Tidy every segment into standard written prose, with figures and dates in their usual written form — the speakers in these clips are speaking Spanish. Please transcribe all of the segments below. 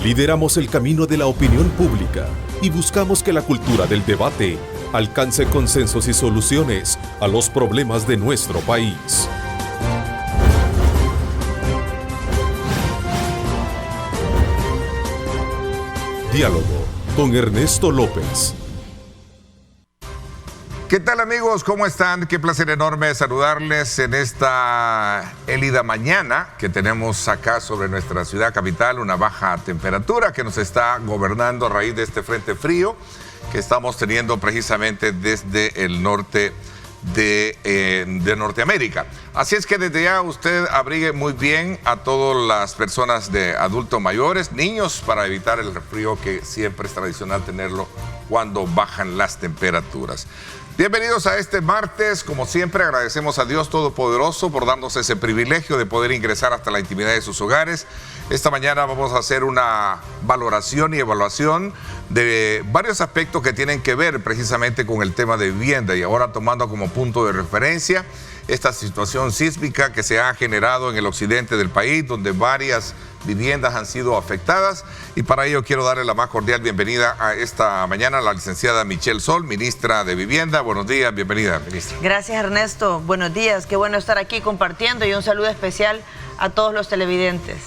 Lideramos el camino de la opinión pública y buscamos que la cultura del debate alcance consensos y soluciones a los problemas de nuestro país. Diálogo con Ernesto López. ¿Qué tal, amigos? ¿Cómo están? Qué placer enorme saludarles en esta élida mañana que tenemos acá sobre nuestra ciudad capital, una baja temperatura que nos está gobernando a raíz de este frente frío que estamos teniendo precisamente desde el norte de Norteamérica. Así es que desde ya usted abrigue muy bien a todas las personas de adultos mayores, niños, para evitar el frío que siempre es tradicional tenerlo cuando bajan las temperaturas. Bienvenidos a este martes. Como siempre, agradecemos a Dios Todopoderoso por darnos ese privilegio de poder ingresar hasta la intimidad de sus hogares. Esta mañana vamos a hacer una valoración y evaluación de varios aspectos que tienen que ver precisamente con el tema de vivienda, y ahora tomando como punto de referencia esta situación sísmica que se ha generado en el occidente del país, donde varias viviendas han sido afectadas, y para ello quiero darle la más cordial bienvenida a esta mañana a la licenciada Michelle Sol, ministra de Vivienda. Buenos días, bienvenida, ministra. Gracias, Ernesto. Buenos días, qué bueno estar aquí compartiendo, y un saludo especial a todos los televidentes.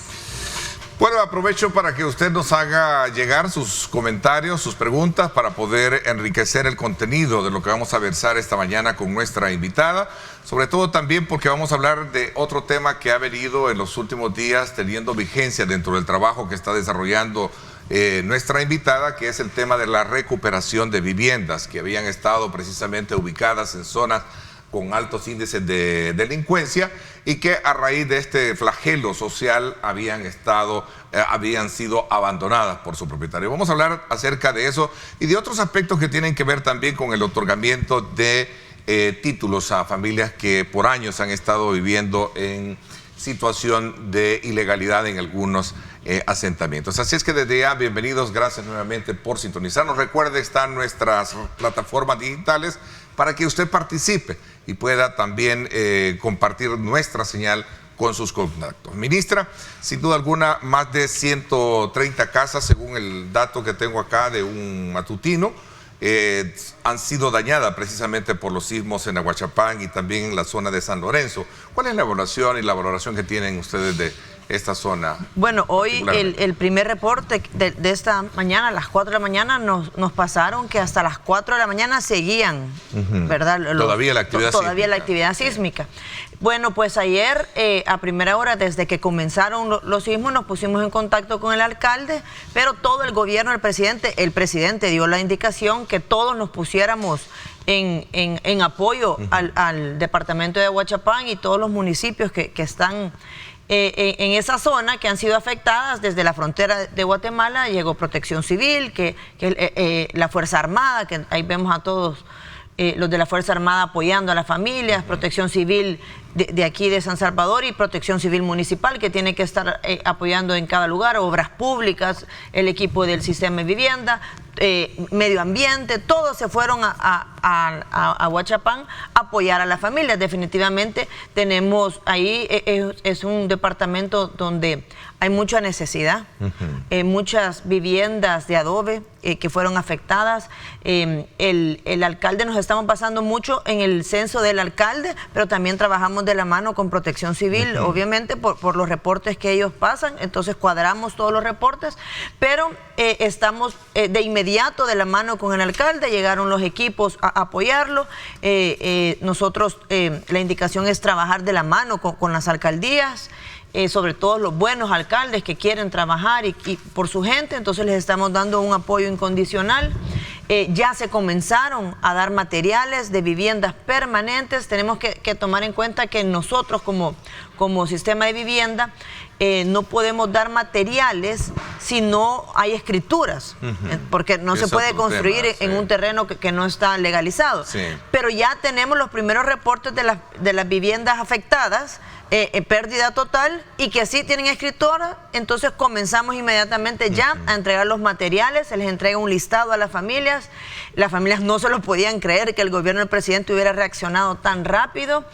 Bueno, aprovecho para que usted nos haga llegar sus comentarios, sus preguntas, para poder enriquecer el contenido de lo que vamos a versar esta mañana con nuestra invitada. Sobre todo también porque vamos a hablar de otro tema que ha venido en los últimos días teniendo vigencia dentro del trabajo que está desarrollando nuestra invitada, que es el tema de la recuperación de viviendas que habían estado precisamente ubicadas en zonas con altos índices de delincuencia y que a raíz de este flagelo social habían sido abandonadas por su propietario. Vamos a hablar acerca de eso y de otros aspectos que tienen que ver también con el otorgamiento de títulos a familias que por años han estado viviendo en situación de ilegalidad en algunos asentamientos. Así es que desde ya, bienvenidos, gracias nuevamente por sintonizarnos. Recuerde, están nuestras plataformas digitales para que usted participe y pueda también compartir nuestra señal con sus contactos. Ministra, sin duda alguna, más de 130 casas, según el dato que tengo acá de un matutino, han sido dañadas precisamente por los sismos en Aguachapán y también en la zona de San Lorenzo. ¿Cuál es la evaluación y la valoración que tienen ustedes de esta zona? Bueno, hoy el primer reporte de esta mañana, a las 4 de la mañana, nos pasaron que hasta las 4 de la mañana seguían, ¿verdad? Todavía la actividad sísmica. La actividad sísmica. Bueno, pues ayer a primera hora, desde que comenzaron los sismos, nos pusimos en contacto con el alcalde, pero todo el gobierno, el presidente dio la indicación que todos nos pusiéramos en apoyo al departamento de Aguachapán y todos los municipios que están en esa zona, que han sido afectadas. Desde la frontera de Guatemala llegó Protección Civil, que la Fuerza Armada, que ahí vemos a todos los de la Fuerza Armada apoyando a las familias, Protección Civil de aquí de San Salvador y Protección Civil Municipal, que tiene que estar apoyando en cada lugar, obras públicas, el equipo del sistema de vivienda, medio ambiente, todos se fueron a Huachapán a apoyar a las familias. Definitivamente tenemos ahí, es un departamento donde hay mucha necesidad, muchas viviendas de adobe que fueron afectadas. El alcalde, nos estamos basando mucho en el censo del alcalde, pero también trabajamos de la mano con Protección Civil, obviamente por los reportes que ellos pasan. Entonces cuadramos todos los reportes, pero estamos de inmediato de la mano con el alcalde. Llegaron los equipos a apoyarlo. Nosotros, la indicación es trabajar de la mano con las alcaldías, sobre todo los buenos alcaldes que quieren trabajar y por su gente. Entonces les estamos dando un apoyo incondicional. Ya se comenzaron a dar materiales de viviendas permanentes. Tenemos que tomar en cuenta que nosotros como sistema de vivienda no podemos dar materiales si no hay escrituras, porque no se puede construir en un terreno que no está legalizado. Pero ya tenemos los primeros reportes de las viviendas afectadas, pérdida total y que sí tienen escritora, entonces comenzamos inmediatamente ya a entregar los materiales, se les entrega un listado a las familias no se lo podían creer que el gobierno del presidente hubiera reaccionado tan rápido.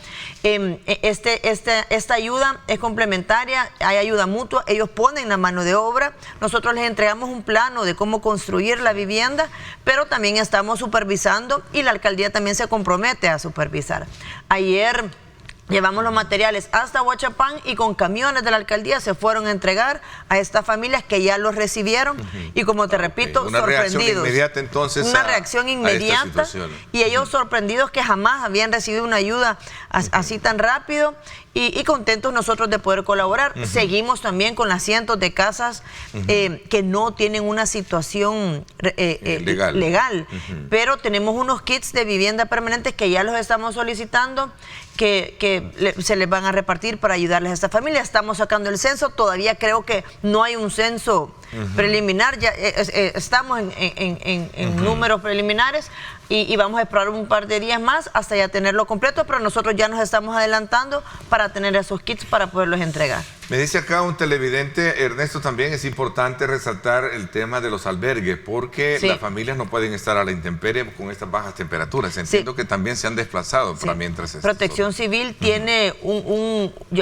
Esta ayuda es complementaria, hay ayuda mutua, ellos ponen la mano de obra, nosotros les entregamos un plano de cómo construir la vivienda, pero también estamos supervisando y la alcaldía también se compromete a supervisar. Ayer llevamos los materiales hasta Huachapán y con camiones de la alcaldía se fueron a entregar a estas familias que ya los recibieron y como te repito, una sorprendidos. Reacción inmediata, entonces, una reacción inmediata y ellos sorprendidos que jamás habían recibido una ayuda así tan rápido y contentos nosotros de poder colaborar. Seguimos también con las cientos de casas que no tienen una situación legal. Pero tenemos unos kits de vivienda permanentes que ya los estamos solicitando que se les van a repartir para ayudarles a esta familia. Estamos sacando el censo, todavía creo que no hay un censo preliminar, ya estamos en números preliminares y vamos a esperar un par de días más hasta ya tenerlo completo, pero nosotros ya nos estamos adelantando para tener esos kits para poderlos entregar. Me dice acá un televidente, Ernesto, también es importante resaltar el tema de los albergues, porque las familias no pueden estar a la intemperie con estas bajas temperaturas. Entiendo que también se han desplazado para mientras... Protección Civil tiene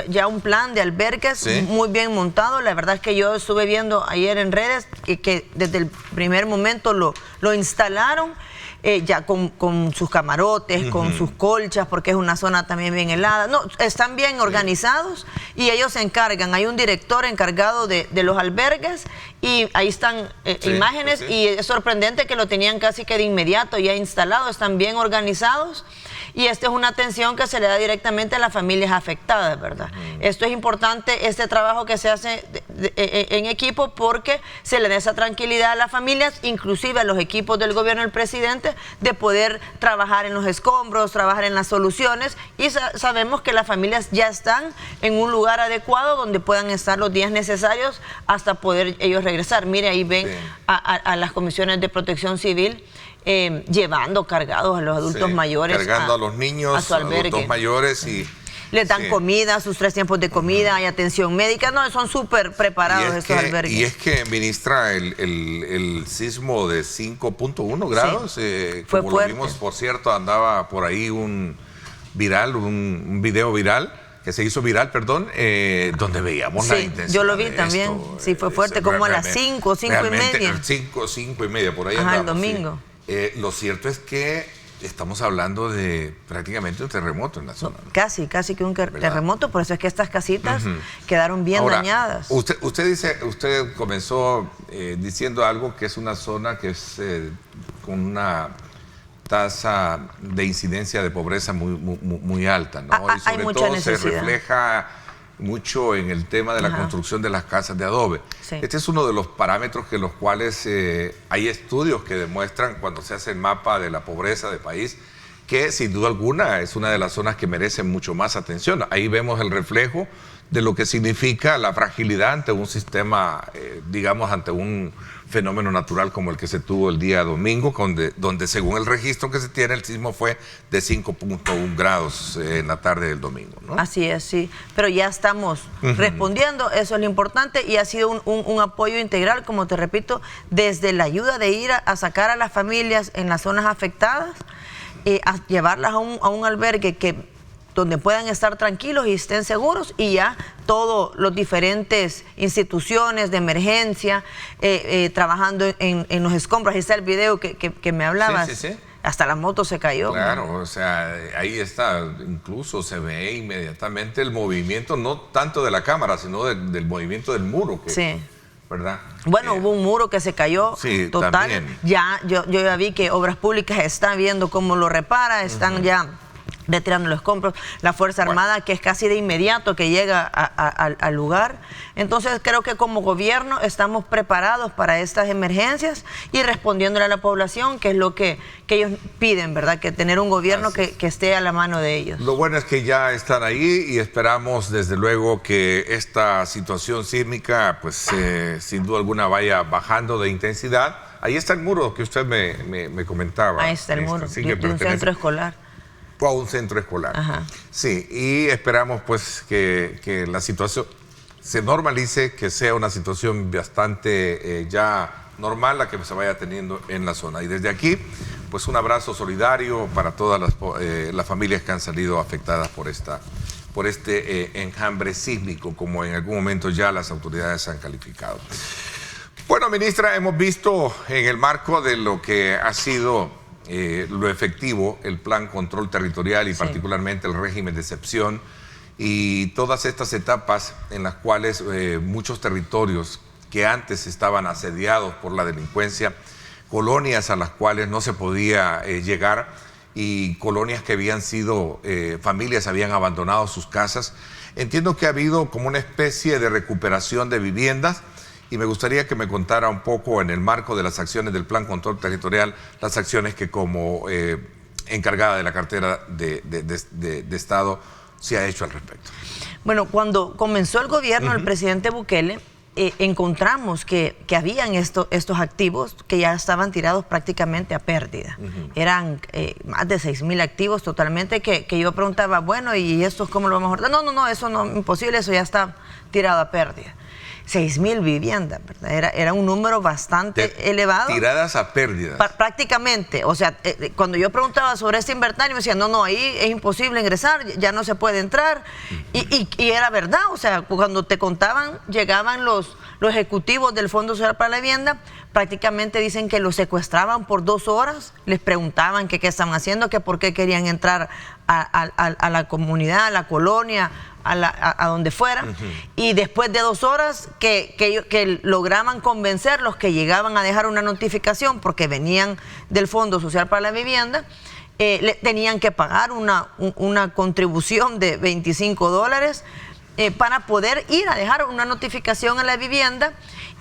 ya un plan de albergues muy bien montado. La verdad es que yo estuve viendo ayer en redes que desde el primer momento lo instalaron. Ya con sus camarotes, con sus colchas, porque es una zona también bien helada. No, están bien organizados y ellos se encargan. Hay un director encargado de los albergues y ahí están imágenes y es sorprendente que lo tenían casi que de inmediato ya instalado. Están bien organizados y esta es una atención que se le da directamente a las familias afectadas, ¿verdad? Esto es importante, este trabajo que se hace en equipo, porque se le da esa tranquilidad a las familias, inclusive a los equipos del gobierno del presidente, de poder trabajar en los escombros, trabajar en las soluciones, y sabemos que las familias ya están en un lugar adecuado donde puedan estar los días necesarios hasta poder ellos regresar. Mire, ahí ven a las comisiones de protección civil llevando cargados a los adultos mayores, cargando a los niños, a su albergue, adultos mayores, y les dan comida, sus 3 tiempos de comida, hay atención médica, no, son súper preparados estos albergues. Y es que ministra el sismo de 5.1 grados, fue como fuerte. lo vimos, por cierto, andaba por ahí un video viral, que se hizo viral, donde veíamos la intensidad. Yo lo vi también, sí, fue fuerte, como a las 5 y media. 5 y media, por ahí andamos. El domingo. Sí. Lo cierto es que estamos hablando de prácticamente un terremoto en la zona, ¿no? Casi que un terremoto, por eso es que estas casitas quedaron bien dañadas. Usted comenzó diciendo algo que es una zona que es con una tasa de incidencia de pobreza muy alta, ¿no? Y sobre todo se refleja mucho en el tema de la construcción de las casas de adobe. Este es uno de los parámetros que los cuales hay estudios que demuestran, cuando se hace el mapa de la pobreza del país, que sin duda alguna es una de las zonas que merecen mucho más atención. Ahí vemos el reflejo de lo que significa la fragilidad ante un sistema, digamos, ante un fenómeno natural como el que se tuvo el día domingo, donde según el registro que se tiene, el sismo fue de 5.1 grados en la tarde del domingo, ¿no? Así es, sí. Pero ya estamos respondiendo, eso es lo importante, y ha sido un apoyo integral, como te repito, desde la ayuda de ir a sacar a las familias en las zonas afectadas, a llevarlas a un albergue donde puedan estar tranquilos y estén seguros, y ya todos los diferentes instituciones de emergencia trabajando en los escombros. Ahí está el video que me hablabas. Sí. Hasta la moto se cayó. Claro, o sea, ahí está, incluso se ve inmediatamente el movimiento, no tanto de la cámara, sino del movimiento del muro. ¿Verdad? Bueno, hubo un muro que se cayó total. También. Yo ya vi que Obras Públicas está viendo cómo lo repara, están ya retirando los escombros, la Fuerza Armada, que es casi de inmediato que llega al lugar. Entonces creo que como gobierno estamos preparados para estas emergencias y respondiéndole a la población, que es lo que ellos piden, ¿verdad? Que tener un gobierno que esté a la mano de ellos. Lo bueno es que ya están ahí y esperamos desde luego que esta situación sísmica, pues sin duda alguna, vaya bajando de intensidad. Ahí está el muro que usted me comentaba. Ahí está el muro, de un centro escolar. O a un centro escolar. Ajá. Sí, y esperamos pues que la situación se normalice, que sea una situación bastante ya normal la que se vaya teniendo en la zona. Y desde aquí, pues un abrazo solidario para todas las familias que han salido afectadas por este enjambre sísmico, como en algún momento ya las autoridades han calificado. Bueno, ministra, hemos visto en el marco de lo que ha sido lo efectivo, el Plan Control Territorial y particularmente el régimen de excepción y todas estas etapas en las cuales muchos territorios que antes estaban asediados por la delincuencia, colonias a las cuales no se podía llegar y colonias que habían sido, familias habían abandonado sus casas. Entiendo que ha habido como una especie de recuperación de viviendas y me gustaría que me contara un poco en el marco de las acciones del Plan Control Territorial, las acciones que como encargada de la cartera de Estado se ha hecho al respecto. Bueno, cuando comenzó el gobierno del presidente Bukele, encontramos que habían estos activos que ya estaban tirados prácticamente a pérdida. Eran más de 6,000 activos totalmente que yo preguntaba, bueno, ¿y estos cómo lo vamos a ordenar? No, eso no es imposible, eso ya está tirado a pérdida. 6,000 viviendas, ¿verdad? Era un número bastante elevado. Tiradas a pérdidas. Prácticamente, o sea, cuando yo preguntaba sobre este inventario, me decían, no, ahí es imposible ingresar, ya no se puede entrar. Y era verdad, o sea, cuando te contaban, llegaban los ejecutivos del Fondo Social para la Vivienda, prácticamente dicen que los secuestraban por 2 horas, les preguntaban qué estaban haciendo, que por qué querían entrar a la comunidad, a la colonia, a donde fuera, y después de 2 horas que lograban convencerlos que llegaban a dejar una notificación porque venían del Fondo Social para la Vivienda, tenían que pagar una contribución de $25 para poder ir a dejar una notificación a la vivienda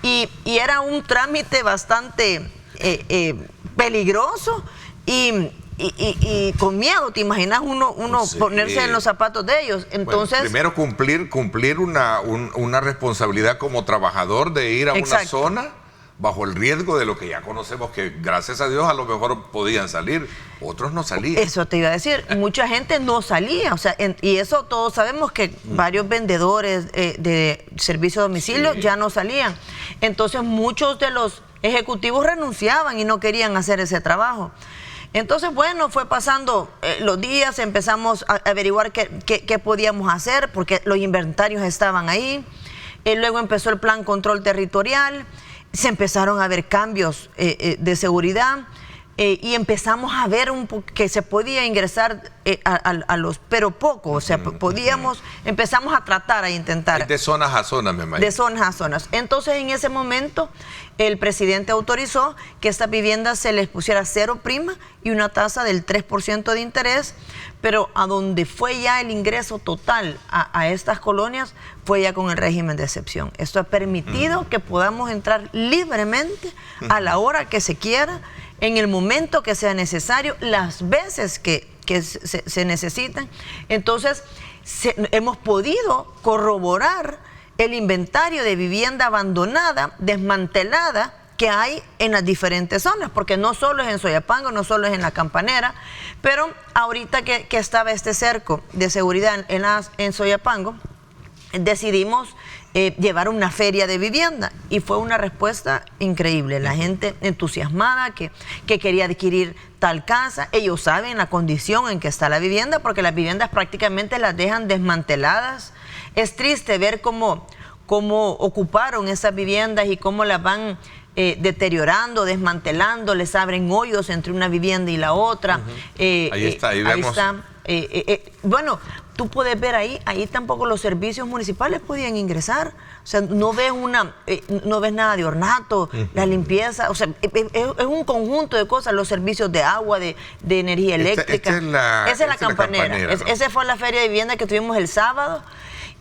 y era un trámite bastante peligroso y con miedo, ¿te imaginas uno sí, ponerse en los zapatos de ellos? Entonces, bueno, primero cumplir una responsabilidad como trabajador de ir a una zona bajo el riesgo de lo que ya conocemos, que gracias a Dios a lo mejor podían salir, otros no salían. Eso te iba a decir, mucha gente no salía, o sea, y eso todos sabemos que varios vendedores de servicio a domicilio ya no salían. Entonces muchos de los ejecutivos renunciaban y no querían hacer ese trabajo. Entonces, bueno, fue pasando los días, empezamos a averiguar qué podíamos hacer, porque los inventarios estaban ahí. Luego empezó el Plan Control Territorial, se empezaron a ver cambios de seguridad y empezamos a ver que se podía ingresar pero poco, o sea, empezamos a tratar, a intentar. De zonas a zonas, me imagino. De zonas a zonas. Entonces, en ese momento, el presidente autorizó que estas viviendas se les pusiera 0 prima y una tasa del 3% de interés, pero a donde fue ya el ingreso total a estas colonias fue ya con el régimen de excepción. Esto ha permitido que podamos entrar libremente a la hora que se quiera, en el momento que sea necesario, las veces que se necesitan. Entonces, hemos podido corroborar el inventario de vivienda abandonada, desmantelada, que hay en las diferentes zonas, porque no solo es en Soyapango, no solo es en La Campanera, pero ahorita que estaba este cerco de seguridad en Soyapango, decidimos llevar una feria de vivienda y fue una respuesta increíble. La gente entusiasmada que quería adquirir tal casa. Ellos saben la condición en que está la vivienda porque las viviendas prácticamente las dejan desmanteladas. Es triste ver cómo ocuparon esas viviendas y cómo las van deteriorando, desmantelando, les abren hoyos entre una vivienda y la otra. Ahí está, ahí vemos. Bueno, tú puedes ver ahí tampoco los servicios municipales podían ingresar. O sea, no ves nada de ornato, la limpieza, o sea, es un conjunto de cosas, los servicios de agua, de energía eléctrica. Esa es la campanera. ¿No? Esa fue la feria de vivienda que tuvimos el sábado.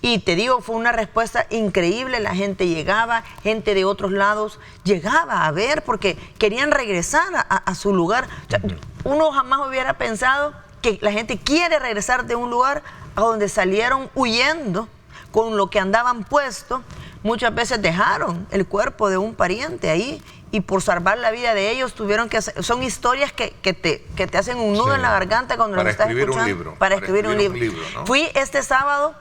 Y te digo, fue una respuesta increíble, la gente llegaba, gente de otros lados llegaba a ver porque querían regresar a su lugar. O sea, uno jamás hubiera pensado que la gente quiere regresar de un lugar a donde salieron huyendo con lo que andaban puesto. muchas veces dejaron el cuerpo de un pariente ahí y por salvar la vida de ellos tuvieron que hacer, son historias que te hacen un nudo en la garganta cuando lo estás escuchando. Para escribir un libro. ¿No? Fui este sábado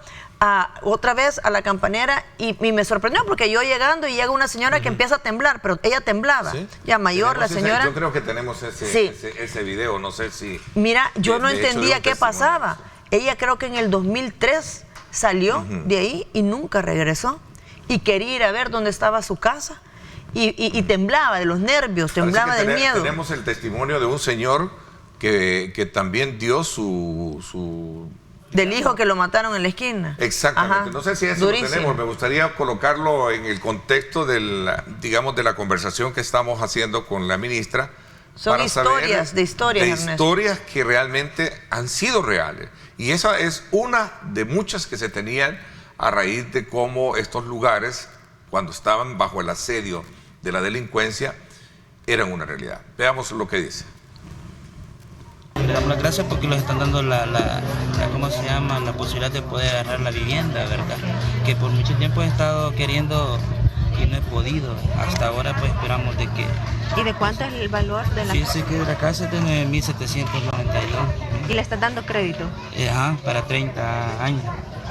otra vez a la Campanera y me sorprendió porque yo llegando y llega una señora que empieza a temblar, pero ella temblaba, ya mayor la señora. Yo creo que tenemos ese video, no sé si... Mira, yo no entendía qué pasaba. Ella creo que en el 2003 salió de ahí y nunca regresó y quería ir a ver dónde estaba su casa y temblaba de los nervios, temblaba del miedo. Tenemos el testimonio de un señor que también dio del hijo que lo mataron en la esquina. Exactamente. Ajá. No sé si eso lo tenemos. Me gustaría colocarlo en el contexto de la conversación que estamos haciendo con la ministra. Son historias, de historias que realmente han sido reales. Y esa es una de muchas que se tenían a raíz de cómo estos lugares, cuando estaban bajo el asedio de la delincuencia, eran una realidad. Veamos lo que dice. Le damos las gracias porque nos están dando ¿cómo se llama? La posibilidad de poder agarrar la vivienda, ¿verdad? Que por mucho tiempo he estado queriendo y no he podido. Hasta ahora pues esperamos de que... ¿Y de cuánto es el valor de la casa? Fíjese que la casa es de 9.792. ¿Y le están dando crédito? Para 30 años.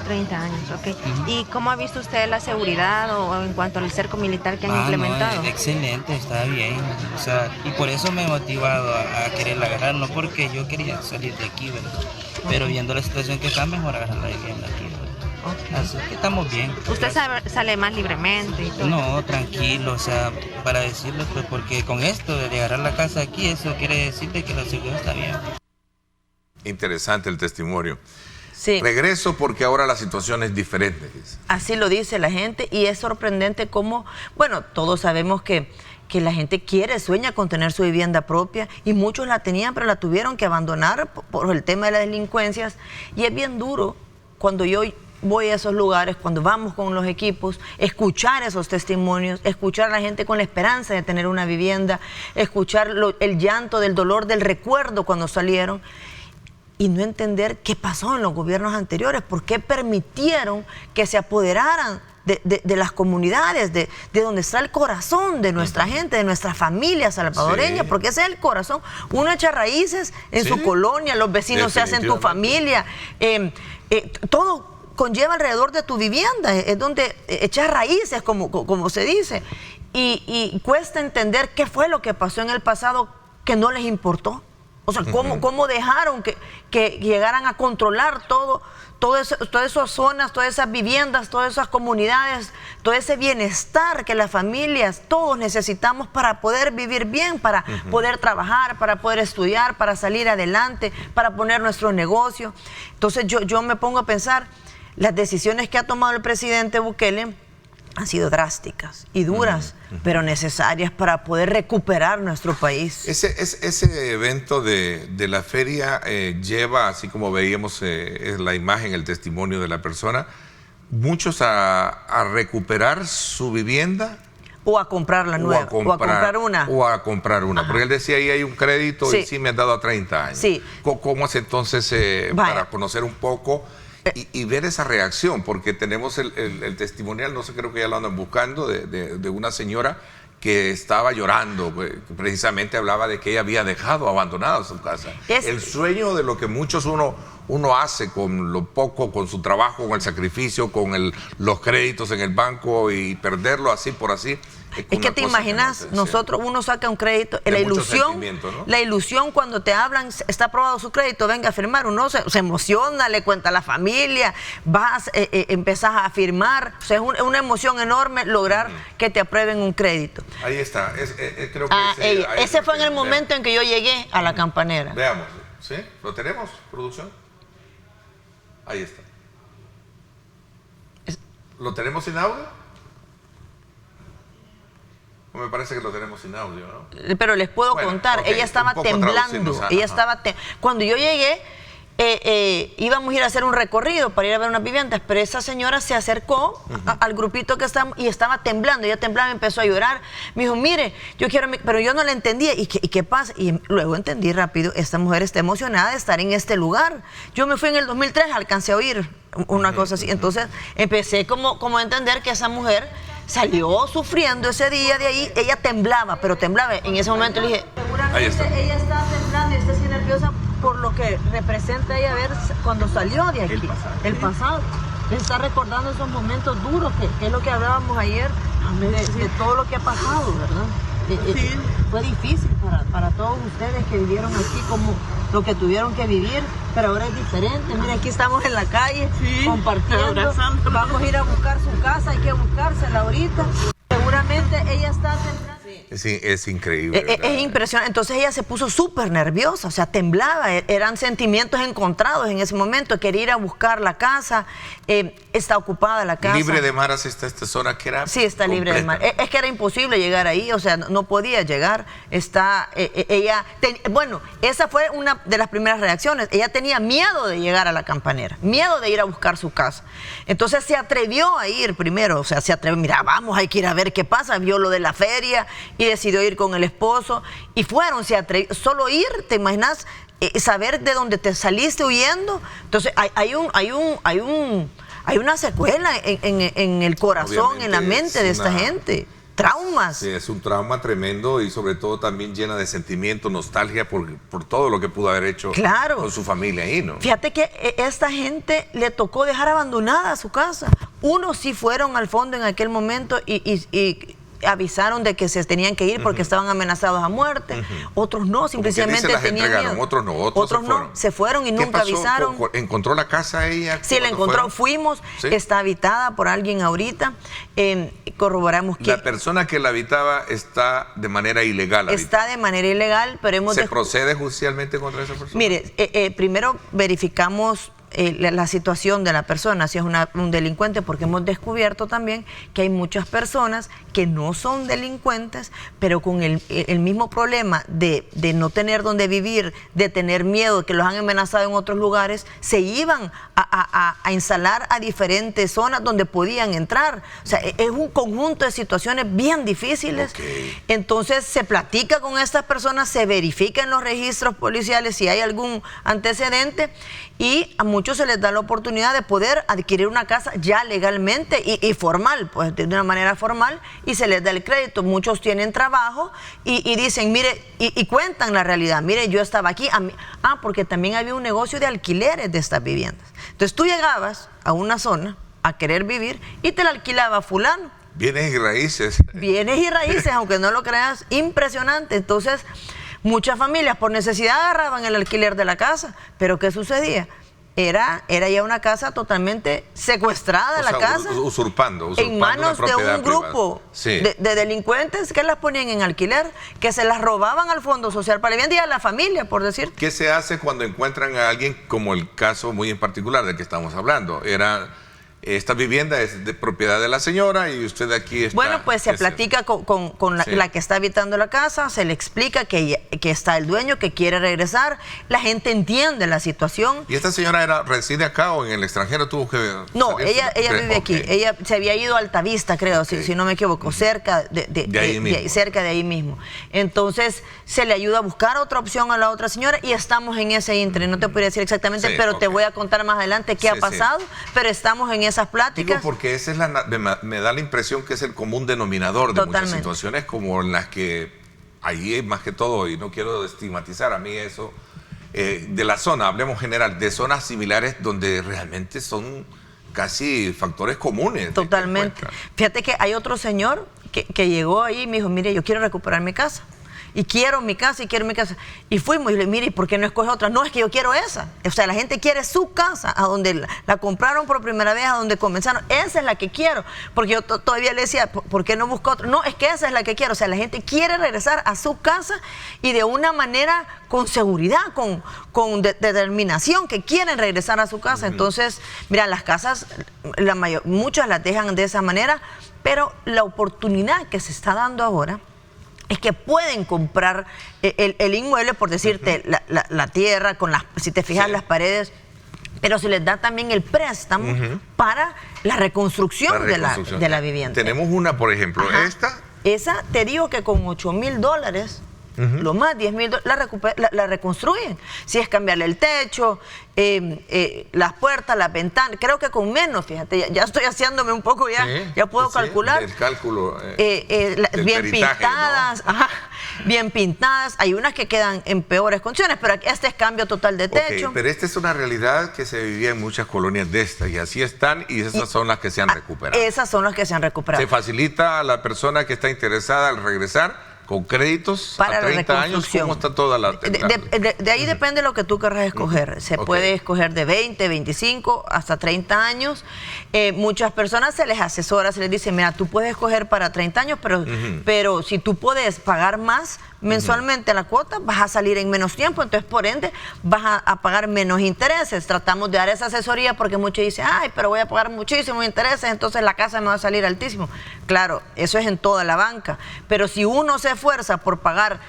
30 años, ok. ¿Y cómo ha visto usted la seguridad o en cuanto al cerco militar que han implementado? No, excelente, está bien. O sea, y por eso me he motivado a querer agarrar, no porque yo quería salir de aquí, ¿verdad? Pero viendo la situación que está, mejor agarrar la vivienda aquí, ¿verdad? Okay. Así que estamos bien. ¿Usted sale más libremente y todo? No, tranquilo, o sea, para decirlo, pues porque con esto de agarrar la casa aquí, eso quiere decir que la seguridad está bien. Interesante el testimonio. Sí. Regreso porque ahora la situación es diferente. Así lo dice la gente y es sorprendente cómo, bueno, todos sabemos que la gente sueña con tener su vivienda propia y muchos la tenían pero la tuvieron que abandonar por el tema de las delincuencias y es bien duro cuando yo voy a esos lugares, cuando vamos con los equipos, escuchar esos testimonios, escuchar a la gente con la esperanza de tener una vivienda, escuchar el llanto del dolor, del recuerdo cuando salieron. Y no entender qué pasó en los gobiernos anteriores, por qué permitieron que se apoderaran de las comunidades, de donde está el corazón de nuestra gente, de nuestra familia salvadoreña, porque ese es el corazón. Uno echa raíces en su colonia, los vecinos se hacen tu familia, todo conlleva alrededor de tu vivienda, es donde echas raíces, como se dice, y cuesta entender qué fue lo que pasó en el pasado que no les importó. O sea, cómo dejaron que llegaran a controlar todas esas zonas, todas esas viviendas, todas esas comunidades, todo ese bienestar que las familias, todos necesitamos para poder vivir bien, para poder trabajar, para poder estudiar, para salir adelante, para poner nuestro negocio. Entonces yo me pongo a pensar, las decisiones que ha tomado el presidente Bukele han sido drásticas y duras, pero necesarias para poder recuperar nuestro país. Ese evento de la feria lleva, así como veíamos la imagen, el testimonio de la persona, muchos a recuperar su vivienda. O a comprar la nueva, o a comprar una. O a comprar una, porque él decía, ahí hay un crédito y sí me han dado a 30 años. Sí. ¿Cómo es entonces para conocer un poco y ver esa reacción? Porque tenemos el testimonial, no sé, creo que ya lo andan buscando, de una señora que estaba llorando, precisamente hablaba de que ella había dejado abandonada su casa. El sueño de lo que muchos uno hace con lo poco, con su trabajo, con el sacrificio, con los créditos en el banco y perderlo así por así. Es que te imaginas, uno saca un crédito, la ilusión, ¿no? La ilusión cuando te hablan, está aprobado su crédito, venga a firmar, uno se emociona, le cuenta a la familia, empezás a firmar, o sea, es una emoción enorme lograr que te aprueben un crédito. Ahí está, creo que ese fue en el momento en que yo llegué a la Campanera. Veamos, ¿sí? ¿Lo tenemos, producción? Ahí está. ¿Lo tenemos sin audio? Me parece que lo tenemos sin audio, ¿no? Pero les puedo contar, ella estaba temblando. Cuando yo llegué, íbamos a ir a hacer un recorrido para ir a ver unas viviendas, pero esa señora se acercó al grupito que estábamos y estaba temblando, ella temblaba, empezó a llorar, me dijo, mire, yo quiero, pero yo no la entendía, ¿y qué pasa? Y luego entendí rápido, esta mujer está emocionada de estar en este lugar. Yo me fui en el 2003, alcancé a oír una cosa así, entonces empecé como a entender que esa mujer salió sufriendo ese día de ahí, ella temblaba, pero temblaba, en ese momento le dije, seguramente ella está temblando y está así nerviosa por lo que representa ella ver cuando salió de aquí, el pasado. Está recordando esos momentos duros, que es lo que hablábamos ayer, de todo lo que ha pasado, ¿verdad? Sí. Fue difícil para todos ustedes que vivieron aquí, como lo que tuvieron que vivir, pero ahora es diferente. Mira, aquí estamos en la calle, compartiendo, vamos a ir a buscar su casa, hay que buscársela ahorita. Seguramente ella está temblando. Sí, es increíble. Es impresionante. Entonces ella se puso súper nerviosa, o sea, temblaba. Eran sentimientos encontrados en ese momento. Quería ir a buscar la casa. Está ocupada la casa. ¿Libre de maras está esta zona que era? Sí, está libre de mar. Es que era imposible llegar ahí, o sea, no podía llegar. Bueno, esa fue una de las primeras reacciones. Ella tenía miedo de llegar a la Campanera, miedo de ir a buscar su casa. Entonces se atrevió a ir primero, o sea, se atrevió, mira, vamos, hay que ir a ver qué pasa. Vio lo de la feria y decidió ir con el esposo y fueron, se atrevió, solo ir, ¿te imaginas? Saber de dónde te saliste huyendo. Entonces hay una secuela en el corazón, obviamente, en la mente de esta gente. Traumas. Sí, es un trauma tremendo y sobre todo también llena de sentimiento, nostalgia por todo lo que pudo haber hecho con su familia ahí, ¿no? Fíjate que esta gente le tocó dejar abandonada su casa. Unos sí fueron al fondo en aquel momento y avisaron de que se tenían que ir porque estaban amenazados a muerte. Otros no, simplemente tenían miedo. Otros no, otros se fueron y nunca avisaron. ¿Encontró la casa ella? Sí, la encontró. Fuimos, ¿sí? Está habitada por alguien ahorita. Corroboramos que la persona que la habitaba está de manera ilegal. Está de manera ilegal, pero ¿Se procede judicialmente contra esa persona? Mire, primero verificamos la situación de la persona, si es un delincuente, porque hemos descubierto también que hay muchas personas que no son delincuentes, pero con el mismo problema de no tener dónde vivir, de tener miedo, que los han amenazado en otros lugares, se iban a instalar a diferentes zonas donde podían entrar. O sea, es un conjunto de situaciones bien difíciles. Entonces se platica con estas personas, se verifica en los registros policiales si hay algún antecedente y a muchos se les da la oportunidad de poder adquirir una casa ya legalmente y formal, pues de una manera formal, y se les da el crédito. Muchos tienen trabajo y dicen, mire, y cuentan la realidad, mire, yo estaba aquí, porque también había un negocio de alquileres de estas viviendas. Entonces tú llegabas a una zona a querer vivir y te la alquilaba fulano. Bienes y raíces. Bienes y raíces, aunque no lo creas, impresionante. Entonces, muchas familias por necesidad agarraban el alquiler de la casa, pero ¿qué sucedía? Era ya una casa totalmente secuestrada, la casa. Usurpando en manos de un grupo de delincuentes que las ponían en alquiler, que se las robaban al Fondo Social para la Vivienda y a la familia, por decir. ¿Qué se hace cuando encuentran a alguien como el caso muy en particular del que estamos hablando? Esta vivienda es de propiedad de la señora y usted aquí está... Bueno, pues se platica con la que está habitando la casa, se le explica que está el dueño, que quiere regresar, la gente entiende la situación. ¿Y esta señora reside acá o en el extranjero? ¿Tuvo que...? No, ella vive aquí, ella se había ido a Altavista, creo, si no me equivoco, cerca de ahí mismo. Entonces se le ayuda a buscar otra opción a la otra señora y estamos en ese ínterin. No te podría decir exactamente, pero te voy a contar más adelante qué ha pasado, pero estamos en esas pláticas. Digo, porque esa es me da la impresión que es el común denominador de muchas situaciones como en las que ahí más que todo, y no quiero estigmatizar a mí eso, de la zona, hablemos general, de zonas similares donde realmente son casi factores comunes. Totalmente. Fíjate que hay otro señor que llegó ahí y me dijo, mire, yo quiero recuperar mi casa. Y quiero mi casa, y fuimos y le dije, mire, ¿y por qué no escoge otra? No, es que yo quiero esa. O sea, la gente quiere su casa, a donde la compraron por primera vez, a donde comenzaron. Esa es la que quiero. Porque yo todavía le decía, ¿por qué no busco otra? No, es que esa es la que quiero. O sea, la gente quiere regresar a su casa y de una manera con seguridad, con determinación, que quieren regresar a su casa. Entonces, mira, las casas, muchas las dejan de esa manera, pero la oportunidad que se está dando ahora, es que pueden comprar el inmueble, por decirte, la tierra, si te fijas, las paredes, pero se les da también el préstamo para la reconstrucción, de la vivienda. Tenemos una, por ejemplo, Esa, te digo que con $8,000, lo más $10,000, la reconstruyen. Si es cambiarle el techo, las puertas, las ventanas, creo que con menos, fíjate, ya estoy haciéndome un poco, ya puedo calcular. El cálculo. Bien pintadas, ¿no? Bien pintadas. Hay unas que quedan en peores condiciones, pero este es cambio total de techo. Pero esta es una realidad que se vivía en muchas colonias de estas, y así están, y esas son las que se han recuperado. Esas son las que se han recuperado. Se facilita a la persona que está interesada al regresar con créditos para a 30 años. ¿Cómo está toda la de ahí depende lo que tú querrás escoger. Se puede escoger de 20, 25 hasta 30 años. Muchas personas se les asesora, se les dice, mira, tú puedes escoger para 30 años, pero si tú puedes pagar más mensualmente la cuota, vas a salir en menos tiempo, entonces por ende vas a pagar menos intereses. Tratamos de dar esa asesoría porque muchos dicen, ay, pero voy a pagar muchísimos intereses, entonces la casa me va a salir altísimo. Claro, eso es en toda la banca, pero si uno se esfuerza por pagar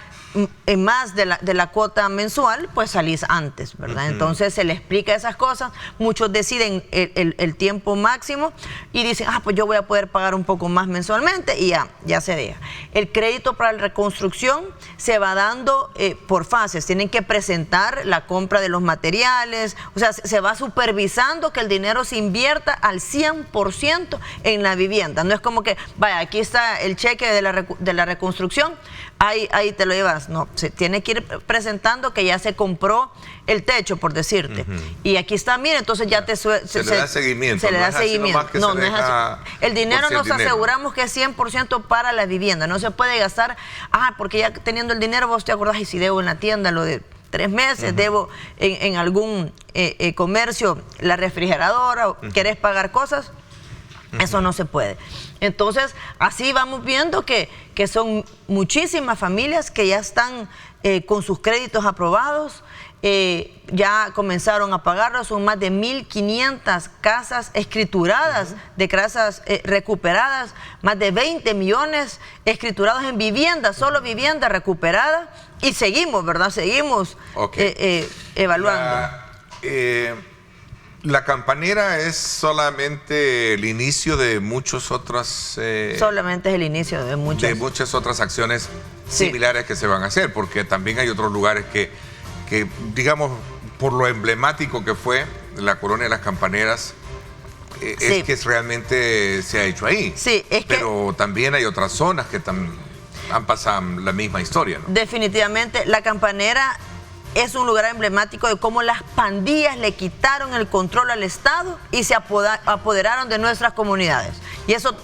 más de la cuota mensual, pues salís antes, ¿verdad? Entonces se le explica esas cosas, muchos deciden el tiempo máximo y dicen, pues yo voy a poder pagar un poco más mensualmente y ya se deja. El crédito para la reconstrucción se va dando por fases, tienen que presentar la compra de los materiales, o sea, se va supervisando que el dinero se invierta al 100% en la vivienda, no es como que, vaya, aquí está el cheque de la reconstrucción, ahí te lo llevas. No, se tiene que ir presentando que ya se compró el techo, por decirte. Y aquí está, mire, entonces ya se le da seguimiento. Se le da seguimiento. No es así. El dinero nos aseguramos que es 100% para la vivienda. No se puede gastar, porque ya teniendo el dinero vos te acordás, y si debo en la tienda lo de 3 meses, debo en algún comercio la refrigeradora, querés pagar cosas. Eso no se puede. Entonces, así vamos viendo que son muchísimas familias que ya están con sus créditos aprobados, ya comenzaron a pagarlos, son más de 1.500 casas escrituradas, de casas recuperadas, más de 20 millones escriturados en vivienda, solo vivienda recuperada, y seguimos, ¿verdad? Seguimos evaluando. La Campanera es solamente el inicio de muchas otras... solamente es el inicio de muchas otras acciones similares que se van a hacer, porque también hay otros lugares que, digamos, por lo emblemático que fue la colonia de las Campaneras, es que realmente se ha hecho ahí. Sí, pero también hay otras zonas que han pasado la misma historia, ¿no? Definitivamente, la Campanera es un lugar emblemático de cómo las pandillas le quitaron el control al Estado y se apoderaron de nuestras comunidades. Y eso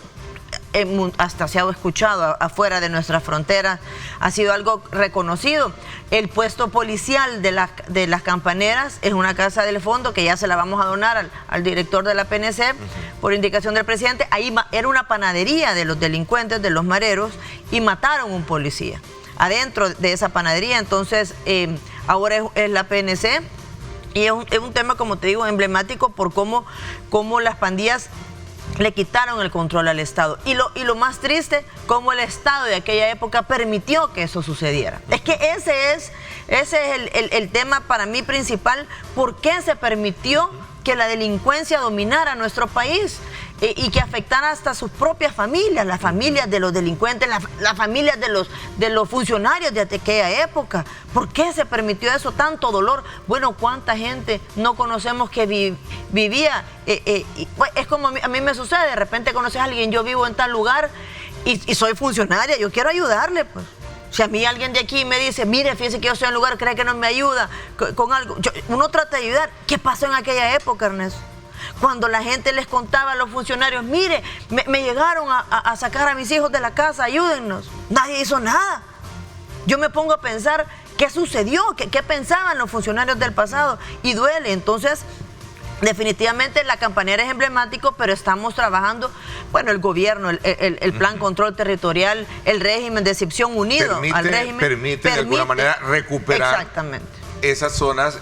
hasta se ha escuchado afuera de nuestras fronteras, ha sido algo reconocido. El puesto policial de las Campaneras es una casa del fondo que ya se la vamos a donar al director de la PNC por indicación del presidente. Ahí era una panadería de los delincuentes, de los mareros, y mataron a un policía adentro de esa panadería. Entonces ahora es la PNC y es un tema, como te digo, emblemático por cómo las pandillas le quitaron el control al Estado. Y lo más triste, cómo el Estado de aquella época permitió que eso sucediera. Es que ese es el tema para mí principal. ¿Por qué se permitió que la delincuencia dominara nuestro país y que afectara hasta sus propias familias, las familias de los delincuentes, las familias de los funcionarios de aquella época? ¿Por qué se permitió eso? Tanto dolor. Bueno, ¿cuánta gente no conocemos que vivía? Es como a mí me sucede, de repente conoces a alguien, yo vivo en tal lugar y soy funcionaria, yo quiero ayudarle, pues. Si a mí alguien de aquí me dice, mire, fíjese que yo estoy en un lugar, cree que no me ayuda con algo, uno trata de ayudar. ¿Qué pasó en aquella época, Ernesto? Cuando la gente les contaba a los funcionarios, mire, me llegaron a sacar a mis hijos de la casa, ayúdennos. Nadie hizo nada. Yo me pongo a pensar, ¿qué sucedió? ¿Qué pensaban los funcionarios del pasado? Y duele. Entonces, definitivamente la Campanera es emblemático, pero estamos trabajando, bueno, el gobierno, el plan control territorial, el régimen de excepción unido al régimen. Permite de alguna manera recuperar exactamente esas zonas,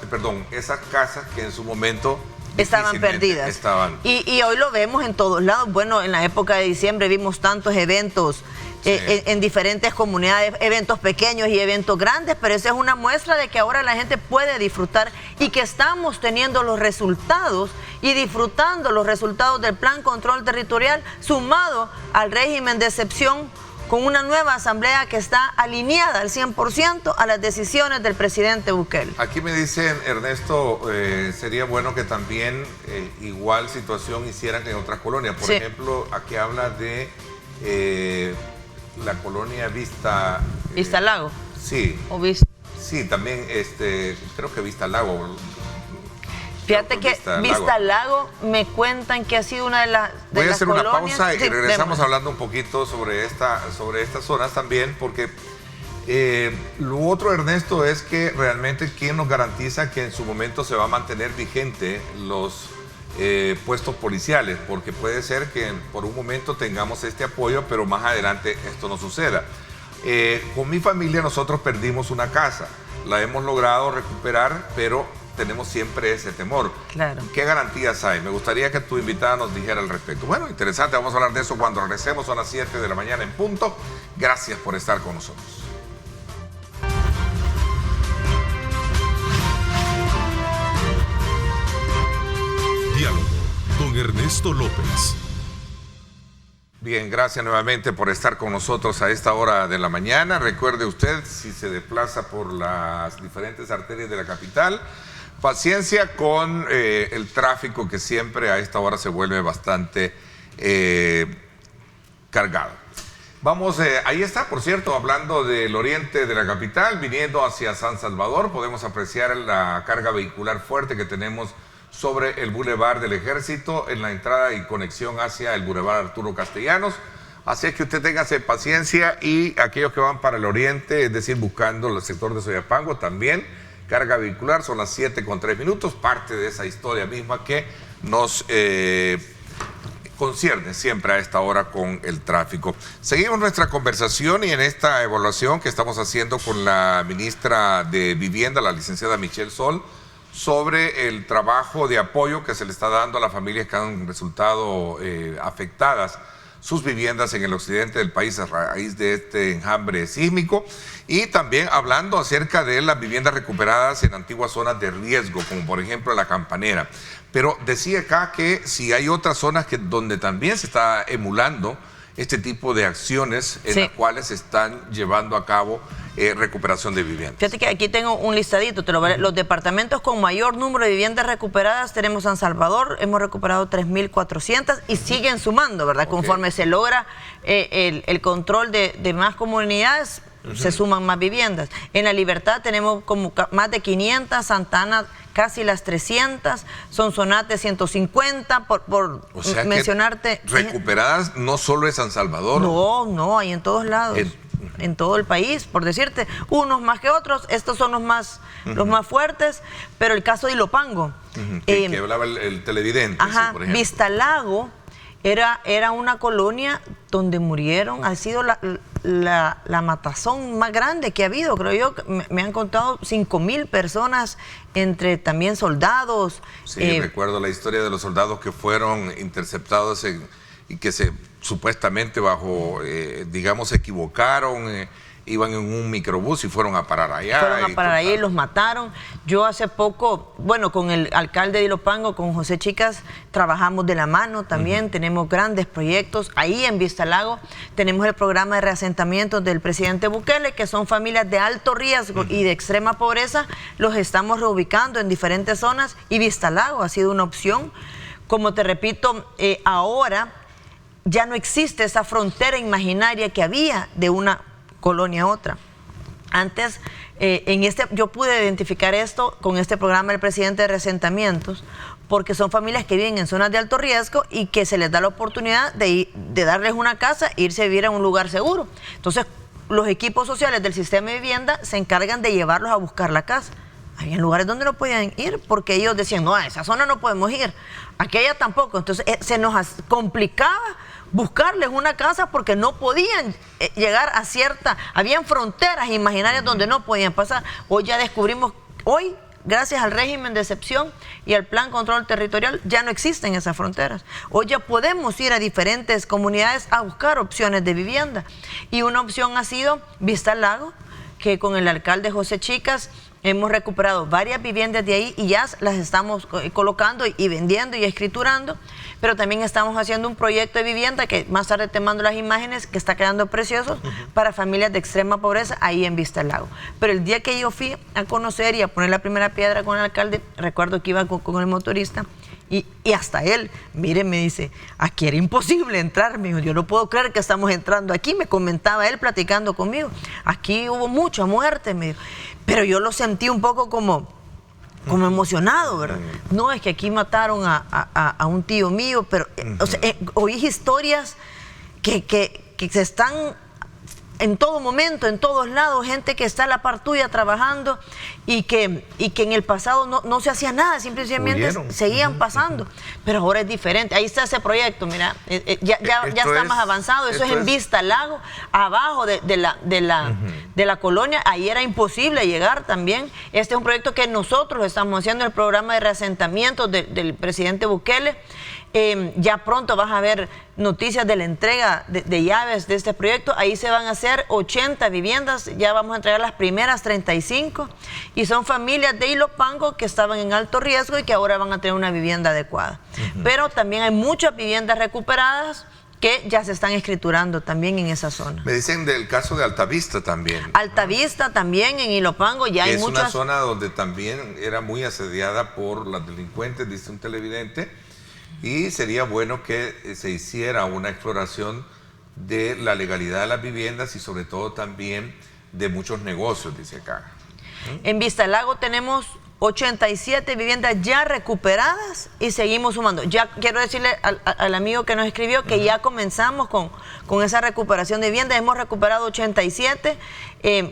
esas casas que en su momento estaban perdidas. Y hoy lo vemos en todos lados. Bueno, en la época de diciembre vimos tantos eventos en diferentes comunidades, eventos pequeños y eventos grandes, pero esa es una muestra de que ahora la gente puede disfrutar y que estamos teniendo los resultados y disfrutando los resultados del Plan Control Territorial sumado al régimen de excepción, con una nueva asamblea que está alineada al 100% a las decisiones del presidente Bukele. Aquí me dicen, Ernesto, sería bueno que también igual situación hicieran en otras colonias. Por ejemplo, aquí habla de la colonia Vista... ¿Vista Lago? Sí. ¿O Vista? Sí, también creo que Vista Lago. Fíjate que Vista Lago me cuentan que ha sido una de las Voy a hacer una pausa y sí, regresamos hablando un poquito sobre estas zonas también, porque lo otro, Ernesto, es que realmente quién nos garantiza que en su momento se va a mantener vigente los puestos policiales, porque puede ser que por un momento tengamos este apoyo, pero más adelante esto no suceda. Con mi familia nosotros perdimos una casa, la hemos logrado recuperar, pero tenemos siempre ese temor. Claro. ¿Qué garantías hay? Me gustaría que tu invitada nos dijera al respecto. Bueno, interesante, vamos a hablar de eso cuando regresemos, son las 7 de la mañana en punto. Gracias por estar con nosotros. Diálogo con Ernesto López. Bien, gracias nuevamente por estar con nosotros a esta hora de la mañana. Recuerde usted, si se desplaza por las diferentes arterias de la capital, paciencia con el tráfico que siempre a esta hora se vuelve bastante cargado. Vamos, ahí está, por cierto, hablando del oriente de la capital, viniendo hacia San Salvador, podemos apreciar la carga vehicular fuerte que tenemos sobre el Boulevard del Ejército en la entrada y conexión hacia el Boulevard Arturo Castellanos. Así es que usted téngase paciencia, y aquellos que van para el oriente, es decir, buscando el sector de Soyapango, también carga vehicular, son las 7:03, parte de esa historia misma que nos concierne siempre a esta hora con el tráfico. Seguimos nuestra conversación y en esta evaluación que estamos haciendo con la ministra de Vivienda, la licenciada Michelle Sol, sobre el trabajo de apoyo que se le está dando a las familias que han resultado afectadas sus viviendas en el occidente del país a raíz de este enjambre sísmico, y también hablando acerca de las viviendas recuperadas en antiguas zonas de riesgo, como por ejemplo La Campanera. Pero decía acá que si hay otras zonas donde también se está emulando este tipo de acciones en las cuales se están llevando a cabo recuperación de viviendas. Fíjate que aquí tengo un listadito, los departamentos con mayor número de viviendas recuperadas tenemos San Salvador, hemos recuperado 3.400 y siguen sumando, ¿verdad? Okay. Conforme se logra el control de más comunidades, se suman más viviendas. En La Libertad tenemos como más de 500, Santa Ana casi las 300, Sonsonate 150, por o sea, mencionarte. Recuperadas no solo en San Salvador. No, hay en todos lados. En todo el país, por decirte, unos más que otros, estos son los más fuertes, pero el caso de Ilopango. Que hablaba el televidente. Ajá, sí, por ejemplo. Vista Lago era una colonia donde murieron, ha sido la matazón más grande que ha habido, creo yo. Me han contado 5.000 personas, entre también soldados. Sí, recuerdo la historia de los soldados que fueron interceptados y que se supuestamente digamos, se equivocaron, iban en un microbús y fueron a parar allá. Fueron a parar allá y los mataron. Yo hace poco, bueno, con el alcalde de Ilopango, con José Chicas, trabajamos de la mano también, tenemos grandes proyectos. Ahí en Vista Lago tenemos el programa de reasentamiento del presidente Bukele, que son familias de alto riesgo y de extrema pobreza, los estamos reubicando en diferentes zonas, y Vista Lago ha sido una opción. Como te repito, ahora ya no existe esa frontera imaginaria que había de una colonia a otra. Antes, yo pude identificar esto con este programa del presidente de reasentamientos, porque son familias que viven en zonas de alto riesgo y que se les da la oportunidad de darles una casa e irse a vivir a un lugar seguro. Entonces, los equipos sociales del sistema de vivienda se encargan de llevarlos a buscar la casa. Había lugares donde no podían ir porque ellos decían, no, a esa zona no podemos ir, aquella tampoco. Entonces se nos complicaba buscarles una casa porque no podían llegar habían fronteras imaginarias donde no podían pasar. Hoy ya descubrimos, gracias al régimen de excepción y al plan control territorial, ya no existen esas fronteras. Hoy ya podemos ir a diferentes comunidades a buscar opciones de vivienda. Y una opción ha sido Vista al Lago, que con el alcalde José Chicas hemos recuperado varias viviendas de ahí y ya las estamos colocando y vendiendo y escriturando, pero también estamos haciendo un proyecto de vivienda que más tarde te mando las imágenes, que está quedando precioso para familias de extrema pobreza ahí en Vista al Lago. Pero el día que yo fui a conocer y a poner la primera piedra con el alcalde, recuerdo que iba con el motorista y hasta él, mire, me dice, aquí era imposible entrar, me dijo, yo no puedo creer que estamos entrando aquí, me comentaba él platicando conmigo, aquí hubo mucha muerte, me dijo. Pero yo lo sentí un poco como emocionado, ¿verdad? No, es que aquí mataron a un tío mío, pero o sea, oí historias que se están en todo momento, en todos lados, gente que está a la par tuya trabajando y que en el pasado no se hacía nada, simplemente seguían pasando. Pero ahora es diferente. Ahí está ese proyecto, mira, ya está más avanzado. Eso es en Vista al Lago, abajo de la colonia. Ahí era imposible llegar también. Este es un proyecto que nosotros estamos haciendo, el programa de reasentamiento del presidente Bukele. Ya pronto vas a ver noticias de la entrega de llaves de este proyecto. Ahí se van a hacer 80 viviendas, ya vamos a entregar las primeras 35 y son familias de Ilopango que estaban en alto riesgo y que ahora van a tener una vivienda adecuada. Pero también hay muchas viviendas recuperadas que ya se están escriturando también en esa zona. Me dicen del caso de Altavista también. Altavista también en Ilopango, ya hay muchas. Es una zona donde también era muy asediada por los delincuentes, dice un televidente. Y sería bueno que se hiciera una exploración de la legalidad de las viviendas y sobre todo también de muchos negocios, dice acá. En Vista al Lago tenemos 87 viviendas ya recuperadas y seguimos sumando. Ya quiero decirle al amigo que nos escribió que ya comenzamos con esa recuperación de viviendas. Hemos recuperado 87,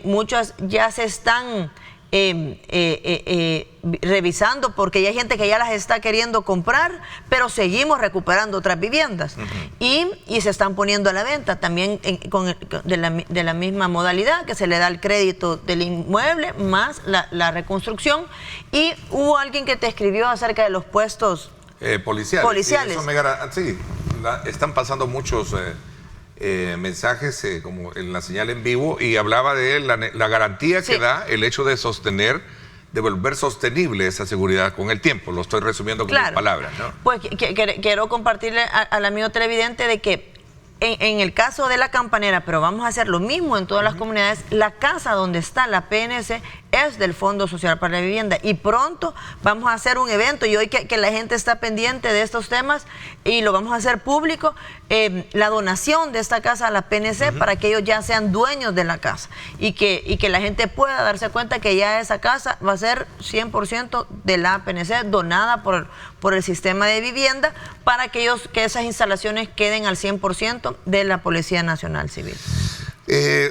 muchas ya se están revisando porque ya hay gente que ya las está queriendo comprar, pero seguimos recuperando otras viviendas y se están poniendo a la venta también de la misma modalidad, que se le da el crédito del inmueble más la reconstrucción. Y hubo alguien que te escribió acerca de los puestos policiales. Sí, están pasando muchos mensajes como en la señal en vivo y hablaba de la garantía que da el hecho de volver sostenible esa seguridad con el tiempo. Lo estoy resumiendo con mis palabras, ¿no? Pues quiero compartirle al amigo televidente de que en el caso de la Campanera, pero vamos a hacer lo mismo en todas las comunidades, la casa donde está la PNC es del Fondo Social para la Vivienda y pronto vamos a hacer un evento y hoy que la gente está pendiente de estos temas y lo vamos a hacer público, la donación de esta casa a la PNC para que ellos ya sean dueños de la casa y que la gente pueda darse cuenta que ya esa casa va a ser 100% de la PNC donada por el sistema de vivienda para que esas instalaciones queden al 100% de la Policía Nacional Civil.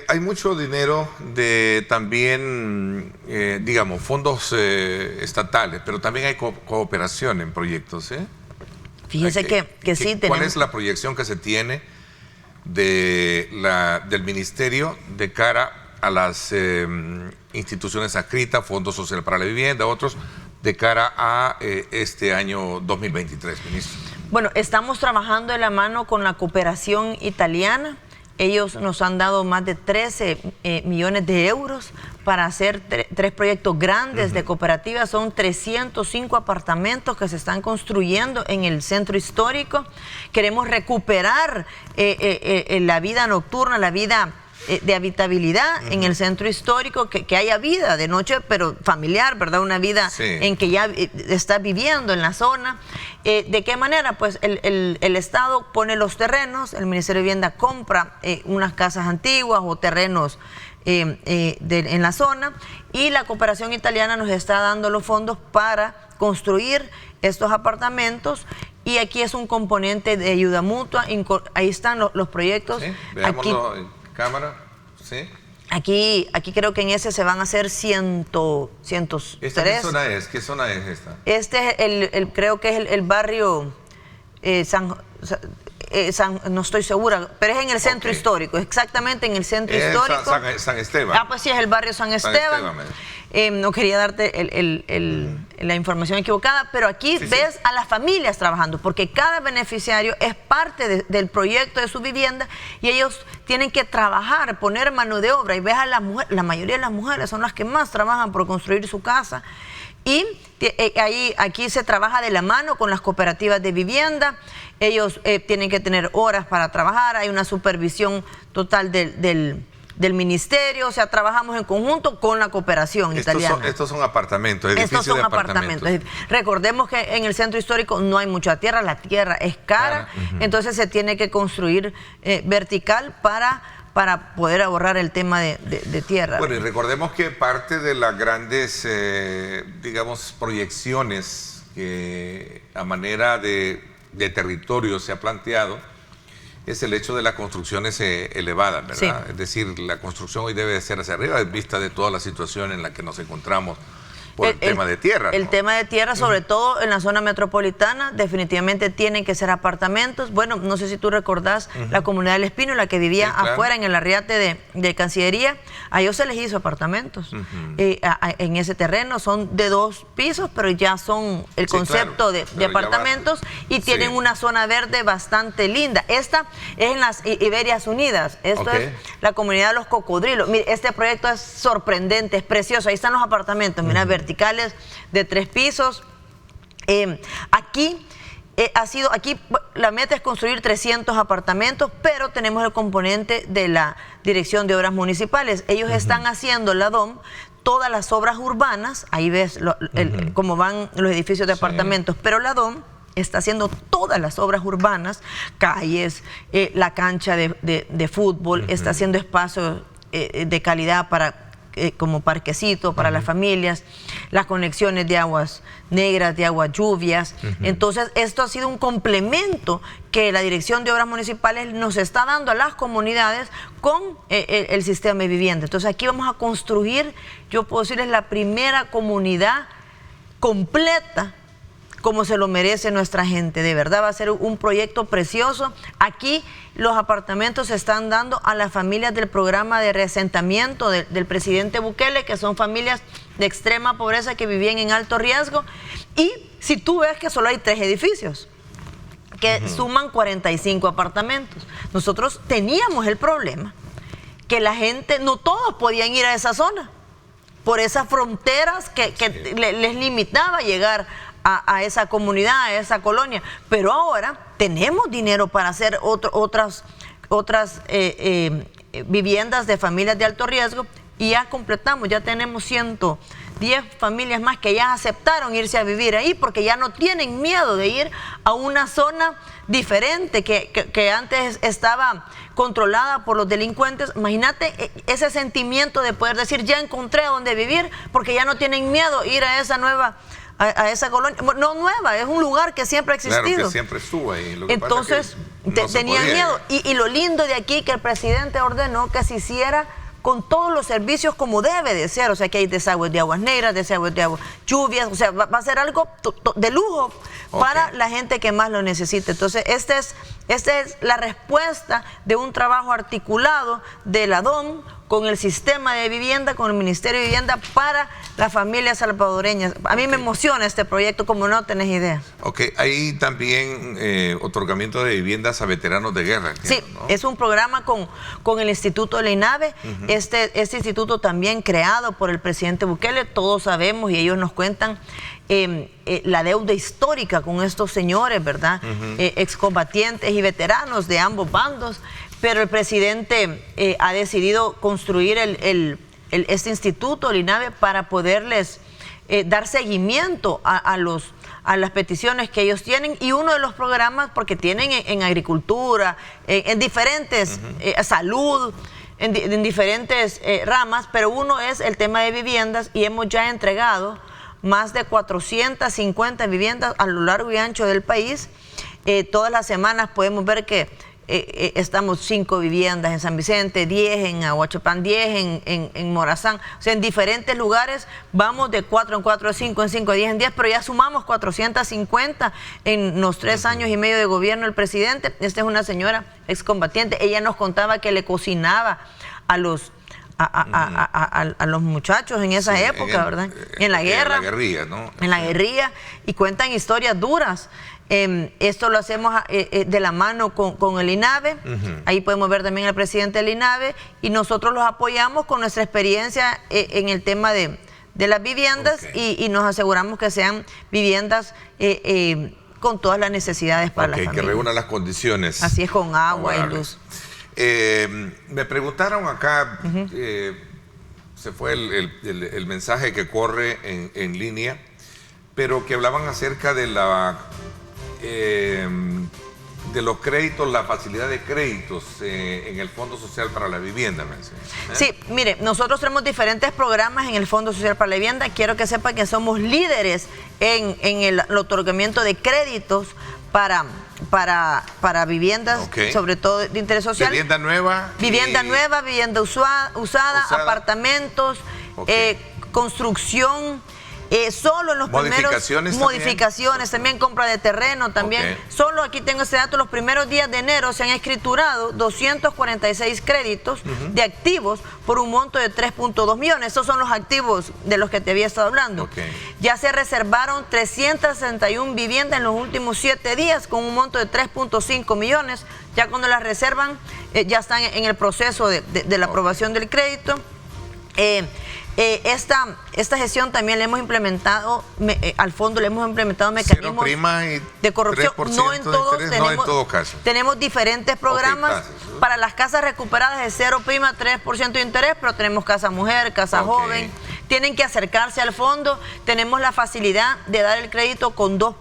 Hay mucho dinero de también, digamos, fondos estatales, pero también hay cooperación en proyectos, ¿eh? Fíjese que sí tenemos. ¿Cuál es la proyección que se tiene del Ministerio de cara a las instituciones adscritas, Fondo Social para la Vivienda, otros, de cara a este año 2023, ministro? Bueno, estamos trabajando de la mano con la cooperación italiana. Ellos nos han dado más de 13 millones de euros para hacer tres proyectos grandes de cooperativas. Son 305 apartamentos que se están construyendo en el centro histórico. Queremos recuperar la vida nocturna, la vida de habitabilidad en el centro histórico, que haya vida de noche, pero familiar, ¿verdad? Una vida en que ya está viviendo en la zona. ¿De qué manera? Pues el Estado pone los terrenos, el Ministerio de Vivienda compra unas casas antiguas o terrenos en la zona y la cooperación italiana nos está dando los fondos para construir estos apartamentos. Y aquí es un componente de ayuda mutua. Ahí están los proyectos. Sí, veámoslo en cámara. Sí. Aquí creo que en ese se van a hacer 103. ¿Esta qué zona es? ¿Qué zona es esta? Este es creo que es el barrio no estoy segura, pero es en el centro histórico, exactamente en el centro histórico. San Esteban. Ah, pues sí, es el barrio San Esteban. no quería darte la información equivocada, pero aquí ves a las familias trabajando, porque cada beneficiario es parte del proyecto de su vivienda y ellos tienen que trabajar, poner mano de obra, y ves a las mujeres, la mayoría de las mujeres son las que más trabajan por construir su casa. Y aquí se trabaja de la mano con las cooperativas de vivienda. Ellos tienen que tener horas para trabajar, hay una supervisión total del ministerio, o sea, trabajamos en conjunto con la cooperación italiana. Estos son apartamentos, edificios de apartamentos. Recordemos que en el centro histórico no hay mucha tierra, la tierra es cara, entonces se tiene que construir vertical para poder ahorrar el tema de tierra. Bueno, y recordemos que parte de las grandes, digamos, proyecciones que a manera de territorio se ha planteado es el hecho de las construcciones elevadas, ¿verdad? Sí. Es decir, la construcción hoy debe ser hacia arriba en vista de toda la situación en la que nos encontramos por el tema de tierra, ¿no? El tema de tierra, sobre todo en la zona metropolitana, definitivamente tienen que ser apartamentos. Bueno, no sé si tú recordás la comunidad del Espino, la que vivía afuera en el arriate de Cancillería, a ellos se les hizo apartamentos. En ese terreno son de 2 pisos, pero ya son el concepto de apartamentos y tienen una zona verde bastante linda. Esta es en las Iberias Unidas, esto es la comunidad de los cocodrilos. Mire, este proyecto es sorprendente, es precioso, ahí están los apartamentos, mira, verticales de 3 pisos. Aquí la meta es construir 300 apartamentos, pero tenemos el componente de la Dirección de Obras Municipales. Ellos están haciendo la DOM, todas las obras urbanas, ahí ves cómo van los edificios de apartamentos, pero la DOM está haciendo todas las obras urbanas, calles, la cancha de fútbol, está haciendo espacios de calidad como parquecito para las familias, las conexiones de aguas negras, de aguas lluvias. Entonces, esto ha sido un complemento que la Dirección de Obras Municipales nos está dando a las comunidades con el sistema de vivienda. Entonces, aquí vamos a construir, yo puedo decirles, la primera comunidad completa como se lo merece nuestra gente. De verdad va a ser un proyecto precioso. Aquí los apartamentos se están dando a las familias del programa de reasentamiento del presidente Bukele, que son familias de extrema pobreza que vivían en alto riesgo. Y si tú ves que solo hay 3 edificios que suman 45 apartamentos. Nosotros teníamos el problema que la gente, no todos podían ir a esa zona por esas fronteras que les limitaba llegar a esa comunidad, a esa colonia, pero ahora tenemos dinero para hacer otras viviendas de familias de alto riesgo y ya completamos, ya tenemos 110 familias más que ya aceptaron irse a vivir ahí porque ya no tienen miedo de ir a una zona diferente que antes estaba controlada por los delincuentes. Imagínate ese sentimiento de poder decir, ya encontré dónde vivir, porque ya no tienen miedo ir a esa nueva, a esa colonia, no nueva, es un lugar que siempre ha existido. Claro, que siempre estuvo ahí. Lo que entonces, pasa es que tenían miedo. Y lo lindo de aquí, que el presidente ordenó que se hiciera con todos los servicios como debe de ser, o sea, que hay desagües de aguas negras, desagües de aguas lluvias, o sea, va a ser algo de lujo para la gente que más lo necesite. Entonces, esta es la respuesta de un trabajo articulado de la DOM con el sistema de vivienda, con el Ministerio de Vivienda para las familias salvadoreñas. A mí me emociona este proyecto, como no tenés idea. Ok, hay también otorgamiento de viviendas a veteranos de guerra. Entiendo, sí, ¿no? Es un programa con el Instituto de la INAVE. Este instituto también creado por el presidente Bukele, todos sabemos y ellos nos cuentan la deuda histórica con estos señores, ¿verdad? Excombatientes y veteranos de ambos bandos. Pero el presidente ha decidido construir este instituto, el INAVE, para poderles dar seguimiento a las peticiones que ellos tienen. Y uno de los programas, porque tienen en agricultura, en diferentes, salud, en diferentes ramas, pero uno es el tema de viviendas y hemos ya entregado más de 450 viviendas a lo largo y ancho del país. Todas las semanas podemos ver que estamos 5 viviendas en San Vicente, 10 en Ahuachapán, 10 en Morazán, o sea, en diferentes lugares vamos de 4 en 4, 5 en 5, 10 en 10, pero ya sumamos 450 en los 3 años y medio de gobierno del presidente. Esta es una señora excombatiente, ella nos contaba que le cocinaba a los a los muchachos en esa época, ¿verdad? En la guerra. En la guerrilla, ¿no? En la guerrilla, y cuentan historias duras. Esto lo hacemos de la mano con el INAVE. Ahí podemos ver también al presidente del INAVE, y nosotros los apoyamos con nuestra experiencia en el tema de las viviendas, y nos aseguramos que sean viviendas con todas las necesidades para la familia. Que reúnan las condiciones. Así es, con agua y luz. Me preguntaron acá, se fue el mensaje que corre en línea, pero que hablaban acerca de de los créditos, la facilidad de créditos en el Fondo Social para la Vivienda. Sí, mire, nosotros tenemos diferentes programas en el Fondo Social para la Vivienda. Quiero que sepan que somos líderes en el otorgamiento de créditos para viviendas, sobre todo de interés social. Vivienda nueva. Vivienda nueva, vivienda usada, apartamentos, construcción. Solo en los modificaciones también compra de terreno también. Solo aquí tengo ese dato, los primeros días de enero se han escriturado 246 créditos de activos por un monto de 3.2 millones. Esos son los activos de los que te había estado hablando. Ya se reservaron 361 viviendas en los últimos 7 días con un monto de 3.5 millones. Ya cuando las reservan, ya están en el proceso de la aprobación del crédito. Esta gestión también le hemos implementado, al fondo le hemos implementado mecanismos de corrupción. No en todos, no en todo caso. Tenemos diferentes programas para las casas recuperadas de 0 prima, 3% de interés, pero tenemos casa mujer, casa joven. Tienen que acercarse al fondo. Tenemos la facilidad de dar el crédito con dos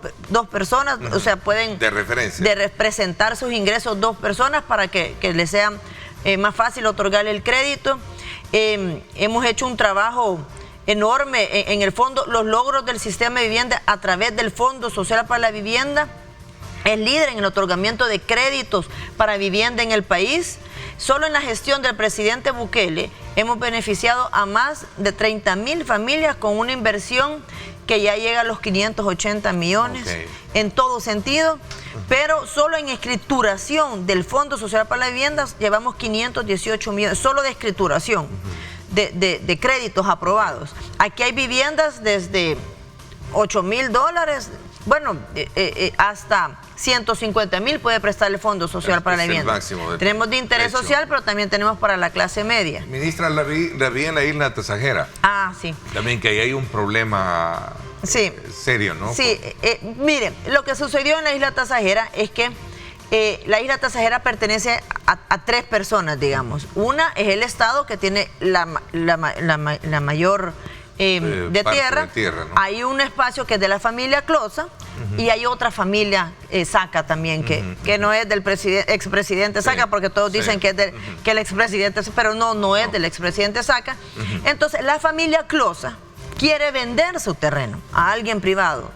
personas, o sea, pueden de referencia, de representar sus ingresos 2 personas para que les sea más fácil otorgar el crédito. Hemos hecho un trabajo enorme en el fondo. Los logros del sistema de vivienda a través del Fondo Social para la Vivienda es líder en el otorgamiento de créditos para vivienda en el país. Solo en la gestión del presidente Bukele hemos beneficiado a más de 30,000 familias con una inversión que ya llega a los 580 millones en todo sentido. Pero solo en escrituración del Fondo Social para la Vivienda llevamos 518 millones, solo de escrituración, de créditos aprobados. Aquí hay viviendas desde $8,000, bueno, hasta 150,000 puede prestar el Fondo Social para la Vivienda. Tenemos de interés social, pero también tenemos para la clase media. Ministra, la vi en la isla Tasajera. Sí. También que ahí hay un problema serio, ¿no? Sí, mire, lo que sucedió en la isla Tasajera es que la isla Tasajera pertenece a 3 personas, digamos. Una es el Estado, que tiene la mayor de tierra, ¿no? Hay un espacio que es de la familia Closa, y hay otra familia Saca también, que no es del expresidente Saca, porque todos dicen que es que el expresidente, pero no es del expresidente Saca. Entonces la familia Closa quiere vender su terreno a alguien privado.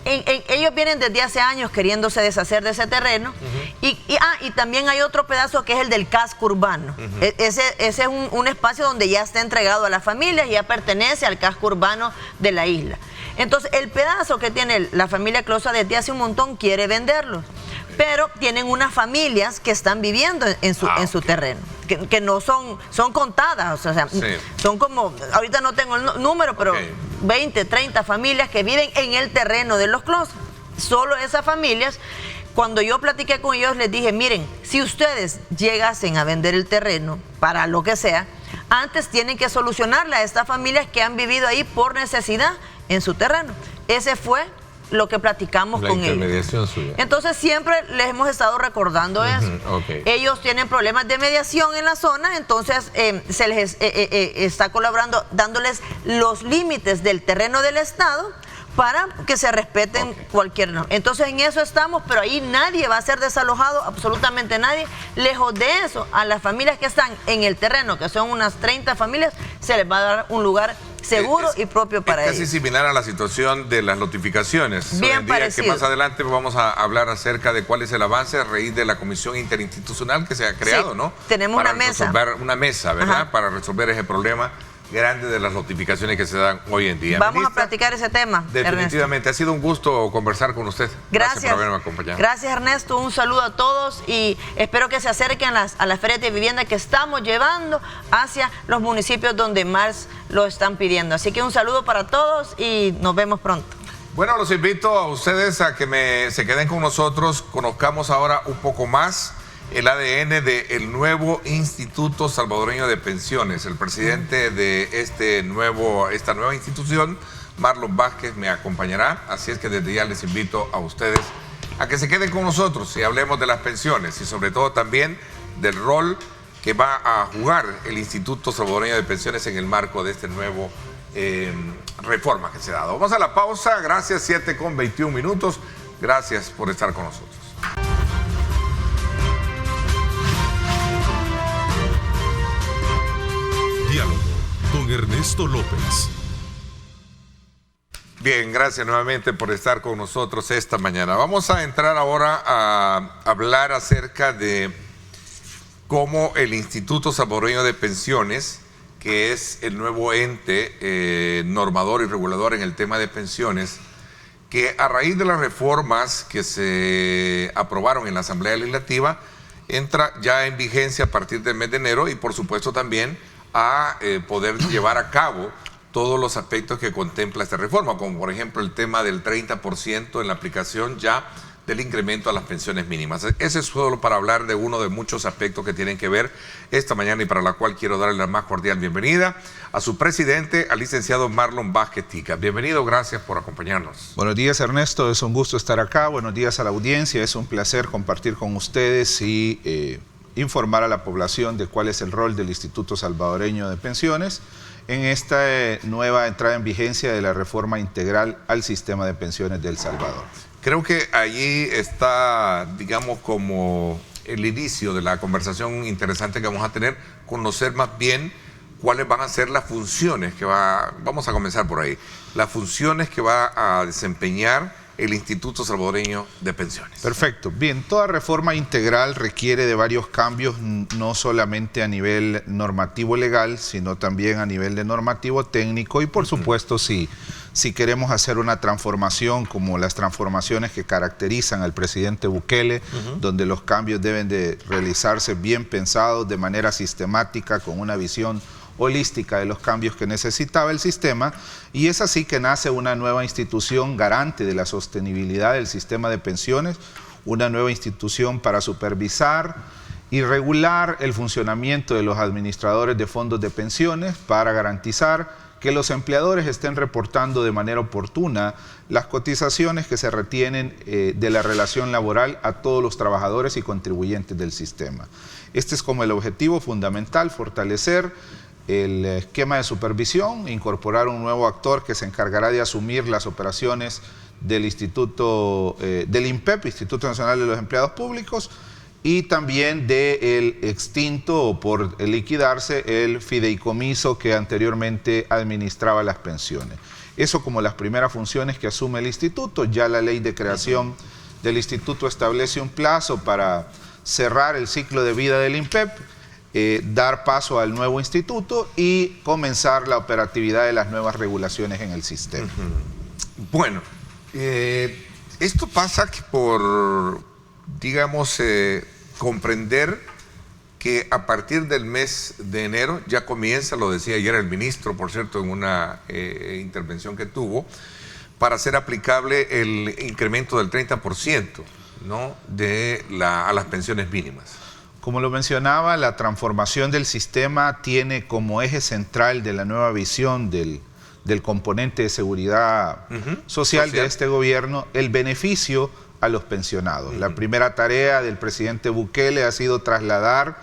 Ellos vienen desde hace años queriéndose deshacer de ese terreno. Y también hay otro pedazo que es el del casco urbano. Ese es un espacio donde ya está entregado a las familias y ya pertenece al casco urbano de la isla. Entonces el pedazo que tiene la familia Closa desde hace un montón quiere venderlo, pero tienen unas familias que están viviendo en su terreno, que no son contadas, o sea, son como, ahorita no tengo el número, pero 20, 30 familias que viven en el terreno de los Closa. Solo esas familias, cuando yo platiqué con ellos, les dije, miren, si ustedes llegasen a vender el terreno para lo que sea, antes tienen que solucionarle a estas familias que han vivido ahí por necesidad en su terreno. Ese fue lo que platicamos con ellos. Suya. Entonces siempre les hemos estado recordando eso. Ellos tienen problemas de mediación en la zona, entonces se les está colaborando, dándoles los límites del terreno del Estado para que se respeten cualquier norma. Entonces en eso estamos, pero ahí nadie va a ser desalojado, absolutamente nadie. Lejos de eso, a las familias que están en el terreno, que son unas 30 familias, se les va a dar un lugar seguro y propio para ellos. Es casi similar a la situación de las notificaciones. Bien parecido. Que más adelante vamos a hablar acerca de cuál es el avance a raíz de la comisión interinstitucional que se ha creado, ¿no? Tenemos una mesa. Una mesa, ¿verdad? Para resolver ese problema grande de las notificaciones que se dan hoy en día. Vamos Ministra, a platicar ese tema, definitivamente, Ernesto. Ha sido un gusto conversar con usted. Gracias por haberme acompañado. Gracias, Ernesto. Un saludo a todos y espero que se acerquen a las ferias de vivienda que estamos llevando hacia los municipios donde más lo están pidiendo. Así que un saludo para todos y nos vemos pronto. Bueno, los invito a ustedes a que se queden con nosotros, conozcamos ahora un poco más el ADN del nuevo Instituto Salvadoreño de Pensiones. El presidente de esta nueva institución, Marlon Vázquez, me acompañará, así es que desde ya les invito a ustedes a que se queden con nosotros y hablemos de las pensiones y sobre todo también del rol que va a jugar el Instituto Salvadoreño de Pensiones en el marco de este nuevo reforma que se ha dado. Vamos a la pausa, gracias, 7:21. Gracias por estar con nosotros. Diálogo con Ernesto López. Bien, gracias nuevamente por estar con nosotros esta mañana. Vamos a entrar ahora a hablar acerca de cómo el Instituto Salvadoreño de Pensiones, que es el nuevo ente normador y regulador en el tema de pensiones, que a raíz de las reformas que se aprobaron en la Asamblea Legislativa, entra ya en vigencia a partir del mes de enero y por supuesto también a poder llevar a cabo todos los aspectos que contempla esta reforma, como por ejemplo el tema del 30% en la aplicación ya del incremento a las pensiones mínimas. Ese es solo para hablar de uno de muchos aspectos que tienen que ver esta mañana y para la cual quiero darle la más cordial bienvenida a su presidente, al licenciado Marlon Vázquez Tica. Bienvenido, gracias por acompañarnos. Buenos días, Ernesto, es un gusto estar acá. Buenos días a la audiencia, es un placer compartir con ustedes y informar a la población de cuál es el rol del Instituto Salvadoreño de Pensiones en esta nueva entrada en vigencia de la reforma integral al sistema de pensiones de El Salvador. Creo que allí está, digamos, como el inicio de la conversación interesante que vamos a tener, conocer más bien cuáles van a ser las funciones vamos a comenzar por ahí, las funciones que va a desempeñar el Instituto Salvadoreño de Pensiones. Perfecto. Bien, toda reforma integral requiere de varios cambios, no solamente a nivel normativo legal, sino también a nivel de normativo técnico y por supuesto si queremos hacer una transformación como las transformaciones que caracterizan al presidente Bukele, donde los cambios deben de realizarse bien pensados, de manera sistemática, con una visión holística de los cambios que necesitaba el sistema, y es así que nace una nueva institución garante de la sostenibilidad del sistema de pensiones, una nueva institución para supervisar y regular el funcionamiento de los administradores de fondos de pensiones para garantizar que los empleadores estén reportando de manera oportuna las cotizaciones que se retienen de la relación laboral a todos los trabajadores y contribuyentes del sistema. Este es como el objetivo fundamental, fortalecer el esquema de supervisión, incorporar un nuevo actor que se encargará de asumir las operaciones del Instituto, del INPEP, Instituto Nacional de los Empleados Públicos, y también del extinto o por liquidarse el fideicomiso que anteriormente administraba las pensiones. Eso como las primeras funciones que asume el instituto. Ya la ley de creación del instituto establece un plazo para cerrar el ciclo de vida del INPEP, dar paso al nuevo instituto y comenzar la operatividad de las nuevas regulaciones en el sistema. Bueno, esto pasa que por, digamos, comprender que a partir del mes de enero ya comienza, lo decía ayer el ministro, por cierto, en una intervención que tuvo, para ser aplicable el incremento del 30%, ¿no?, a las pensiones mínimas. Como lo mencionaba, la transformación del sistema tiene como eje central de la nueva visión del componente de seguridad social de este gobierno el beneficio a los pensionados. La primera tarea del presidente Bukele ha sido trasladar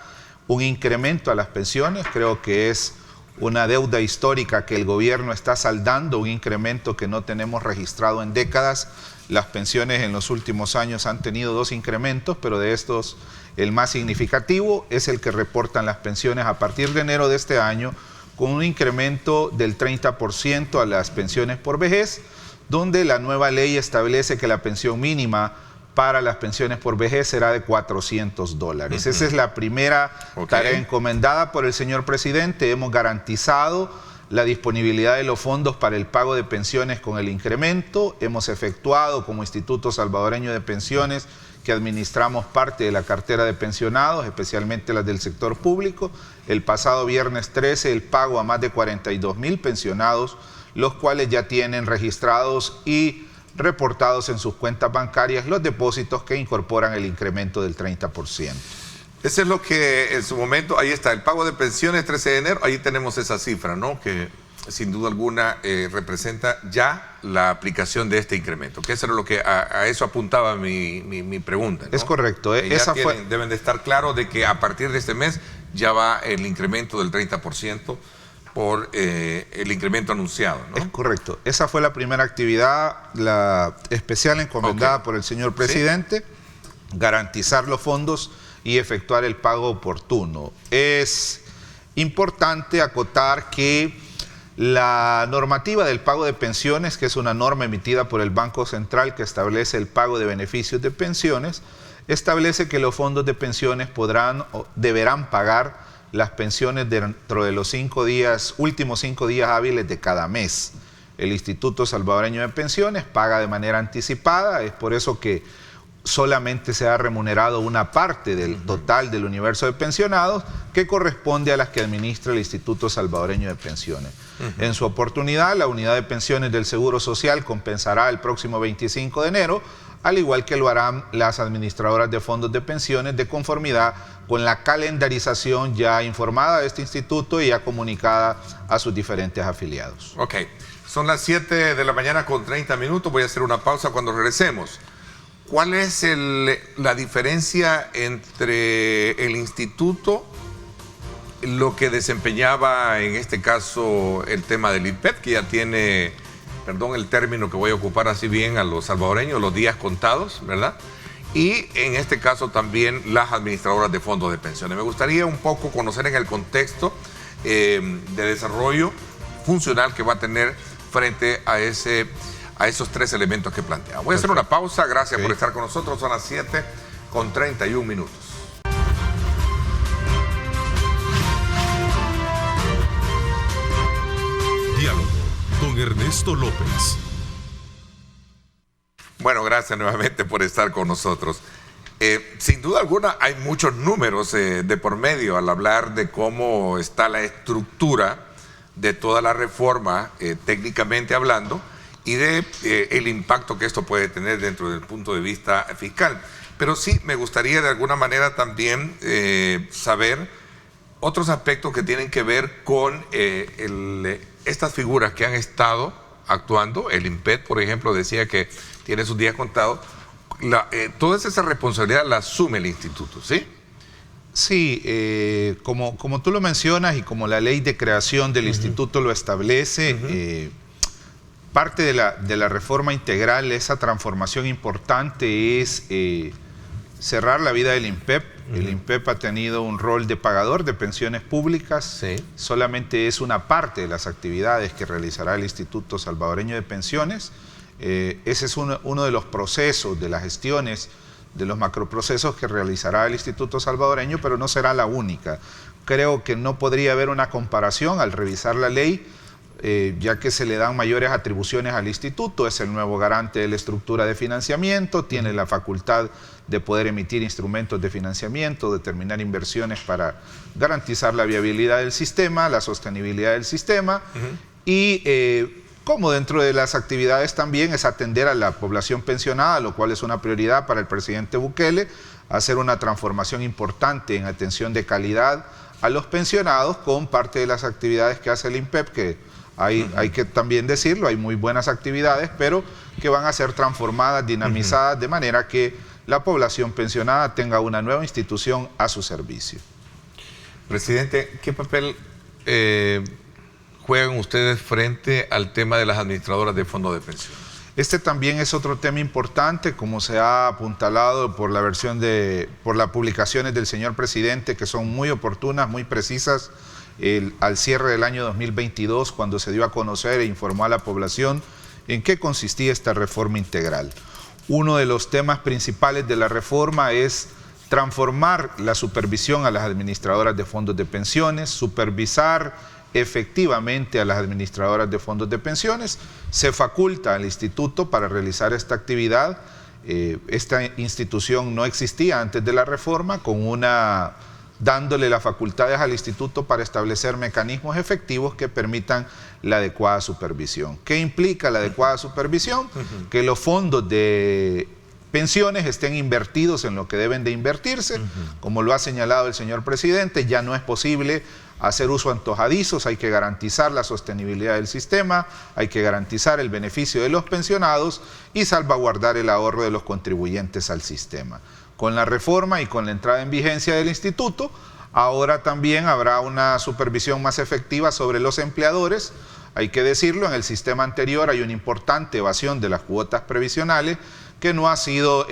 un incremento a las pensiones. Creo que es una deuda histórica que el gobierno está saldando, un incremento que no tenemos registrado en décadas. Las pensiones en los últimos años han tenido 2 incrementos, pero de estos el más significativo es el que reportan las pensiones a partir de enero de este año, con un incremento del 30% a las pensiones por vejez, donde la nueva ley establece que la pensión mínima para las pensiones por vejez será de $400. Esa es la primera tarea encomendada por el señor presidente. Hemos garantizado la disponibilidad de los fondos para el pago de pensiones con el incremento. Hemos efectuado como Instituto Salvadoreño de Pensiones, que administramos parte de la cartera de pensionados, especialmente las del sector público, el pasado viernes 13 el pago a más de 42.000 pensionados, los cuales ya tienen registrados y reportados en sus cuentas bancarias los depósitos que incorporan el incremento del 30%. Ese es lo que en su momento, ahí está, el pago de pensiones 13 de enero, ahí tenemos esa cifra, ¿no? Que sin duda alguna representa ya la aplicación de este incremento, que eso era lo que a eso apuntaba mi pregunta, ¿no? Es correcto. Deben de estar claros de que a partir de este mes ya va el incremento del 30% por el incremento anunciado, ¿no? Es correcto. Esa fue la primera actividad, la especial encomendada por el señor presidente, garantizar los fondos y efectuar el pago oportuno. Es importante acotar que la normativa del pago de pensiones, que es una norma emitida por el Banco Central que establece el pago de beneficios de pensiones, establece que los fondos de pensiones deberán pagar las pensiones dentro de los últimos 5 días hábiles de cada mes. El Instituto Salvadoreño de Pensiones paga de manera anticipada, es por eso que solamente se ha remunerado una parte del total del universo de pensionados que corresponde a las que administra el Instituto Salvadoreño de Pensiones. En su oportunidad, la Unidad de Pensiones del Seguro Social compensará el próximo 25 de enero, al igual que lo harán las administradoras de fondos de pensiones de conformidad con la calendarización ya informada de este instituto y ya comunicada a sus diferentes afiliados. Ok, son las 7 de la mañana con 30 minutos, voy a hacer una pausa cuando regresemos. ¿Cuál es la diferencia entre el instituto, lo que desempeñaba en este caso el tema del INPEP, que ya tiene, perdón el término que voy a ocupar así bien a los salvadoreños, los días contados, ¿verdad? Y en este caso también las administradoras de fondos de pensiones? Me gustaría un poco conocer en el contexto de desarrollo funcional que va a tener frente a esos 3 elementos que plantea. Voy a hacer una pausa, gracias por estar con nosotros, son las 7 con 31 minutos. Diálogo con Ernesto López. Bueno, gracias nuevamente por estar con nosotros. Sin duda alguna hay muchos números de por medio al hablar de cómo está la estructura de toda la reforma, técnicamente hablando, y de el impacto que esto puede tener dentro del punto de vista fiscal. Pero sí me gustaría de alguna manera también saber otros aspectos que tienen que ver con estas figuras que han estado actuando. El INPEP, por ejemplo, decía que tiene sus días contados. Toda esa responsabilidad la asume el instituto, ¿sí? Sí, como tú lo mencionas y como la ley de creación del instituto lo establece, parte de la reforma integral, esa transformación importante es cerrar la vida del INPEP. El INPEP ha tenido un rol de pagador de pensiones públicas. Solamente es una parte de las actividades que realizará el Instituto Salvadoreño de Pensiones. Ese es uno de los procesos, de las gestiones, de los macroprocesos que realizará el Instituto Salvadoreño, pero no será la única. Creo que no podría haber una comparación al revisar la ley, ya que se le dan mayores atribuciones al instituto. Es el nuevo garante de la estructura de financiamiento, tiene la facultad de poder emitir instrumentos de financiamiento, determinar inversiones para garantizar la viabilidad del sistema, la sostenibilidad del sistema, y como dentro de las actividades también es atender a la población pensionada, lo cual es una prioridad para el presidente Bukele, hacer una transformación importante en atención de calidad a los pensionados con parte de las actividades que hace el INPEP, que hay que también decirlo, hay muy buenas actividades, pero que van a ser transformadas, dinamizadas, de manera que la población pensionada tenga una nueva institución a su servicio. Presidente, ¿qué papel juegan ustedes frente al tema de las administradoras de fondos de pensiones? Este también es otro tema importante, como se ha apuntalado por las publicaciones del señor presidente, que son muy oportunas, muy precisas, al cierre del año 2022, cuando se dio a conocer e informó a la población en qué consistía esta reforma integral. Uno de los temas principales de la reforma es transformar la supervisión a las administradoras de fondos de pensiones, supervisar efectivamente a las administradoras de fondos de pensiones, se faculta al instituto para realizar esta actividad. Esta institución no existía antes de la reforma, dándole las facultades al instituto para establecer mecanismos efectivos que permitan la adecuada supervisión. ¿Qué implica la adecuada supervisión? Que los fondos de pensiones estén invertidos en lo que deben de invertirse. Como lo ha señalado el señor presidente, ya no es posible hacer uso antojadizos, hay que garantizar la sostenibilidad del sistema, hay que garantizar el beneficio de los pensionados y salvaguardar el ahorro de los contribuyentes al sistema. Con la reforma y con la entrada en vigencia del instituto, ahora también habrá una supervisión más efectiva sobre los empleadores. Hay que decirlo, en el sistema anterior hay una importante evasión de las cuotas previsionales que no ha sido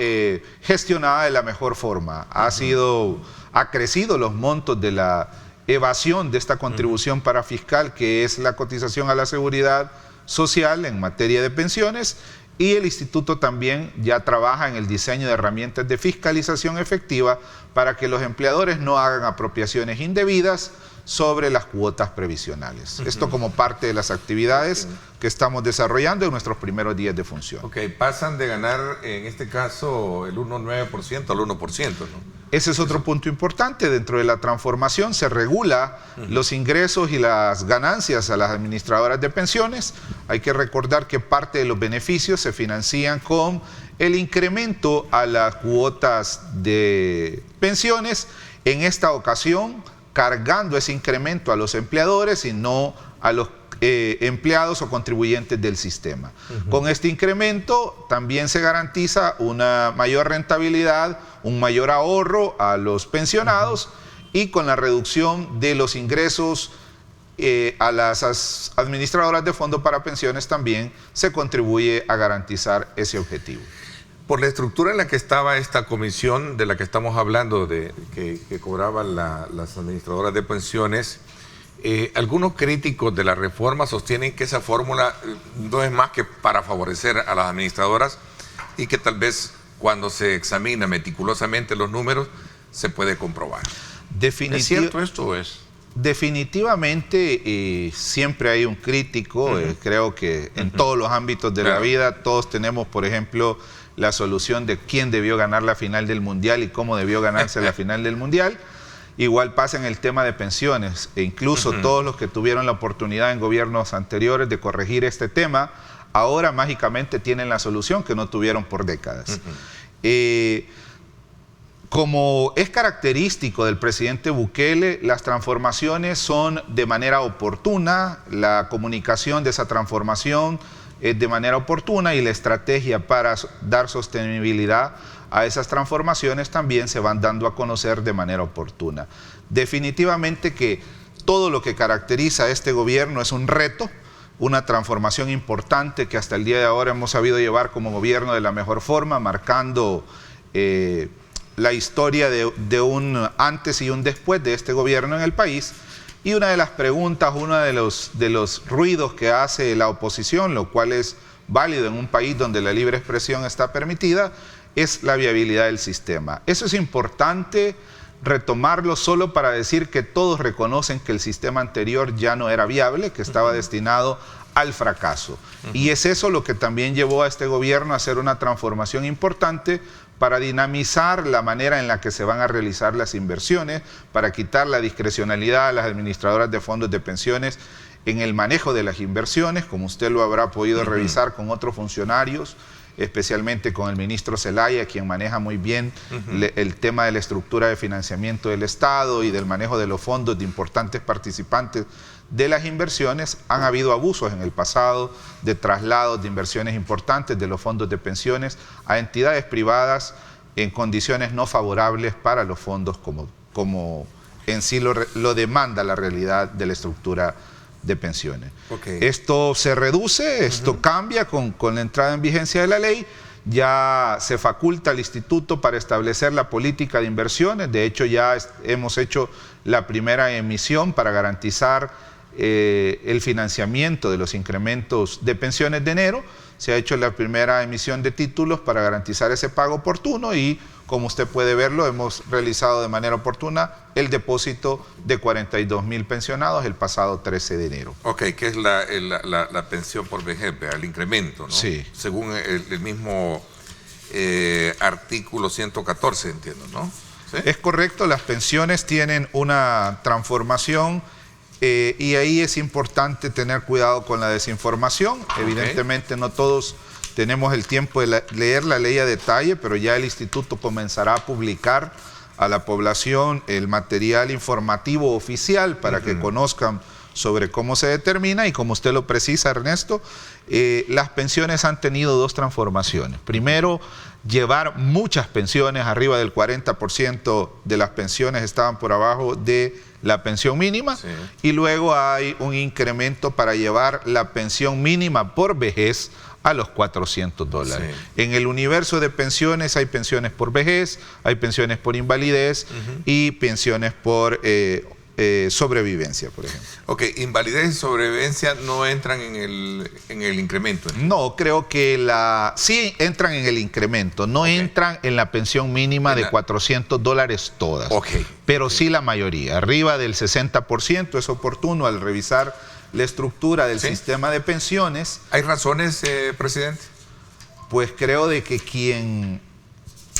gestionada de la mejor forma. Ha crecido los montos de la evasión de esta contribución parafiscal, que es la cotización a la seguridad social en materia de pensiones, y el instituto también ya trabaja en el diseño de herramientas de fiscalización efectiva para que los empleadores no hagan apropiaciones indebidas sobre las cuotas previsionales. Esto como parte de las actividades que estamos desarrollando en nuestros primeros días de función. Ok, pasan de ganar en este caso el 1,9% al 1%, ¿no? Ese es otro punto importante. Dentro de la transformación se regula los ingresos y las ganancias a las administradoras de pensiones. Hay que recordar que parte de los beneficios se financian con el incremento a las cuotas de pensiones. En esta ocasión, cargando ese incremento a los empleadores y no a los empleados o contribuyentes del sistema. Con este incremento también se garantiza una mayor rentabilidad, un mayor ahorro a los pensionados y con la reducción de los ingresos a las administradoras de fondos para pensiones también se contribuye a garantizar ese objetivo. Por la estructura en la que estaba esta comisión de la que estamos hablando, que cobraban las administradoras de pensiones, algunos críticos de la reforma sostienen que esa fórmula no es más que para favorecer a las administradoras y que tal vez cuando se examina meticulosamente los números se puede comprobar. ¿Es cierto esto o es? Definitivamente siempre hay un crítico. Creo que en todos los ámbitos de la vida todos tenemos, por ejemplo, la solución de quién debió ganar la final del Mundial y cómo debió ganarse la final del Mundial. Igual pasa en el tema de pensiones, e incluso todos los que tuvieron la oportunidad en gobiernos anteriores de corregir este tema, ahora mágicamente tienen la solución que no tuvieron por décadas. Como es característico del presidente Bukele, las transformaciones son de manera oportuna, la comunicación de esa transformación es de manera oportuna y la estrategia para dar sostenibilidad a esas transformaciones también se van dando a conocer de manera oportuna. Definitivamente que todo lo que caracteriza a este gobierno es un reto, una transformación importante que hasta el día de ahora hemos sabido llevar como gobierno de la mejor forma, marcando la historia de un antes y un después de este gobierno en el país. Y una de las preguntas, uno de los ruidos que hace la oposición, lo cual es válido en un país donde la libre expresión está permitida, es la viabilidad del sistema. Eso es importante retomarlo solo para decir que todos reconocen que el sistema anterior ya no era viable, que estaba destinado al fracaso. Y es eso lo que también llevó a este gobierno a hacer una transformación importante para dinamizar la manera en la que se van a realizar las inversiones, para quitar la discrecionalidad a las administradoras de fondos de pensiones en el manejo de las inversiones, como usted lo habrá podido revisar con otros funcionarios, especialmente con el ministro Zelaya, quien maneja muy bien el tema de la estructura de financiamiento del Estado y del manejo de los fondos de importantes participantes de las inversiones. Han habido abusos en el pasado de traslados de inversiones importantes de los fondos de pensiones a entidades privadas en condiciones no favorables para los fondos como en sí lo demanda la realidad de la estructura de pensiones. Esto se reduce, esto cambia con la entrada en vigencia de la ley. Ya se faculta al instituto para establecer la política de inversiones. De hecho, ya hemos hecho la primera emisión para garantizar el financiamiento de los incrementos de pensiones de enero. Se ha hecho la primera emisión de títulos para garantizar ese pago oportuno y como usted puede verlo, hemos realizado de manera oportuna el depósito de 42.000 pensionados el pasado 13 de enero. Ok, ¿qué es la pensión por vejez? El incremento, ¿no? Sí. Según el mismo artículo 114, entiendo, ¿no? ¿Sí? Es correcto, las pensiones tienen una transformación y ahí es importante tener cuidado con la desinformación. Okay. Evidentemente no todos tenemos el tiempo de leer la ley a detalle, pero ya el instituto comenzará a publicar a la población el material informativo oficial para que conozcan sobre cómo se determina, y como usted lo precisa, Ernesto, las pensiones han tenido dos transformaciones. Primero, llevar muchas pensiones, arriba del 40% de las pensiones estaban por abajo de la pensión mínima, sí. Y luego hay un incremento para llevar la pensión mínima por vejez a los $400. Sí. En el universo de pensiones hay pensiones por vejez, hay pensiones por invalidez y pensiones por sobrevivencia, por ejemplo. Ok, invalidez y sobrevivencia no entran en el incremento. No, creo que sí entran en el incremento, no entran en la pensión mínima de $400 todas, pero sí la mayoría, arriba del 60%, es oportuno al revisar la estructura del sistema de pensiones. ¿Hay razones, presidente? Pues creo de que quien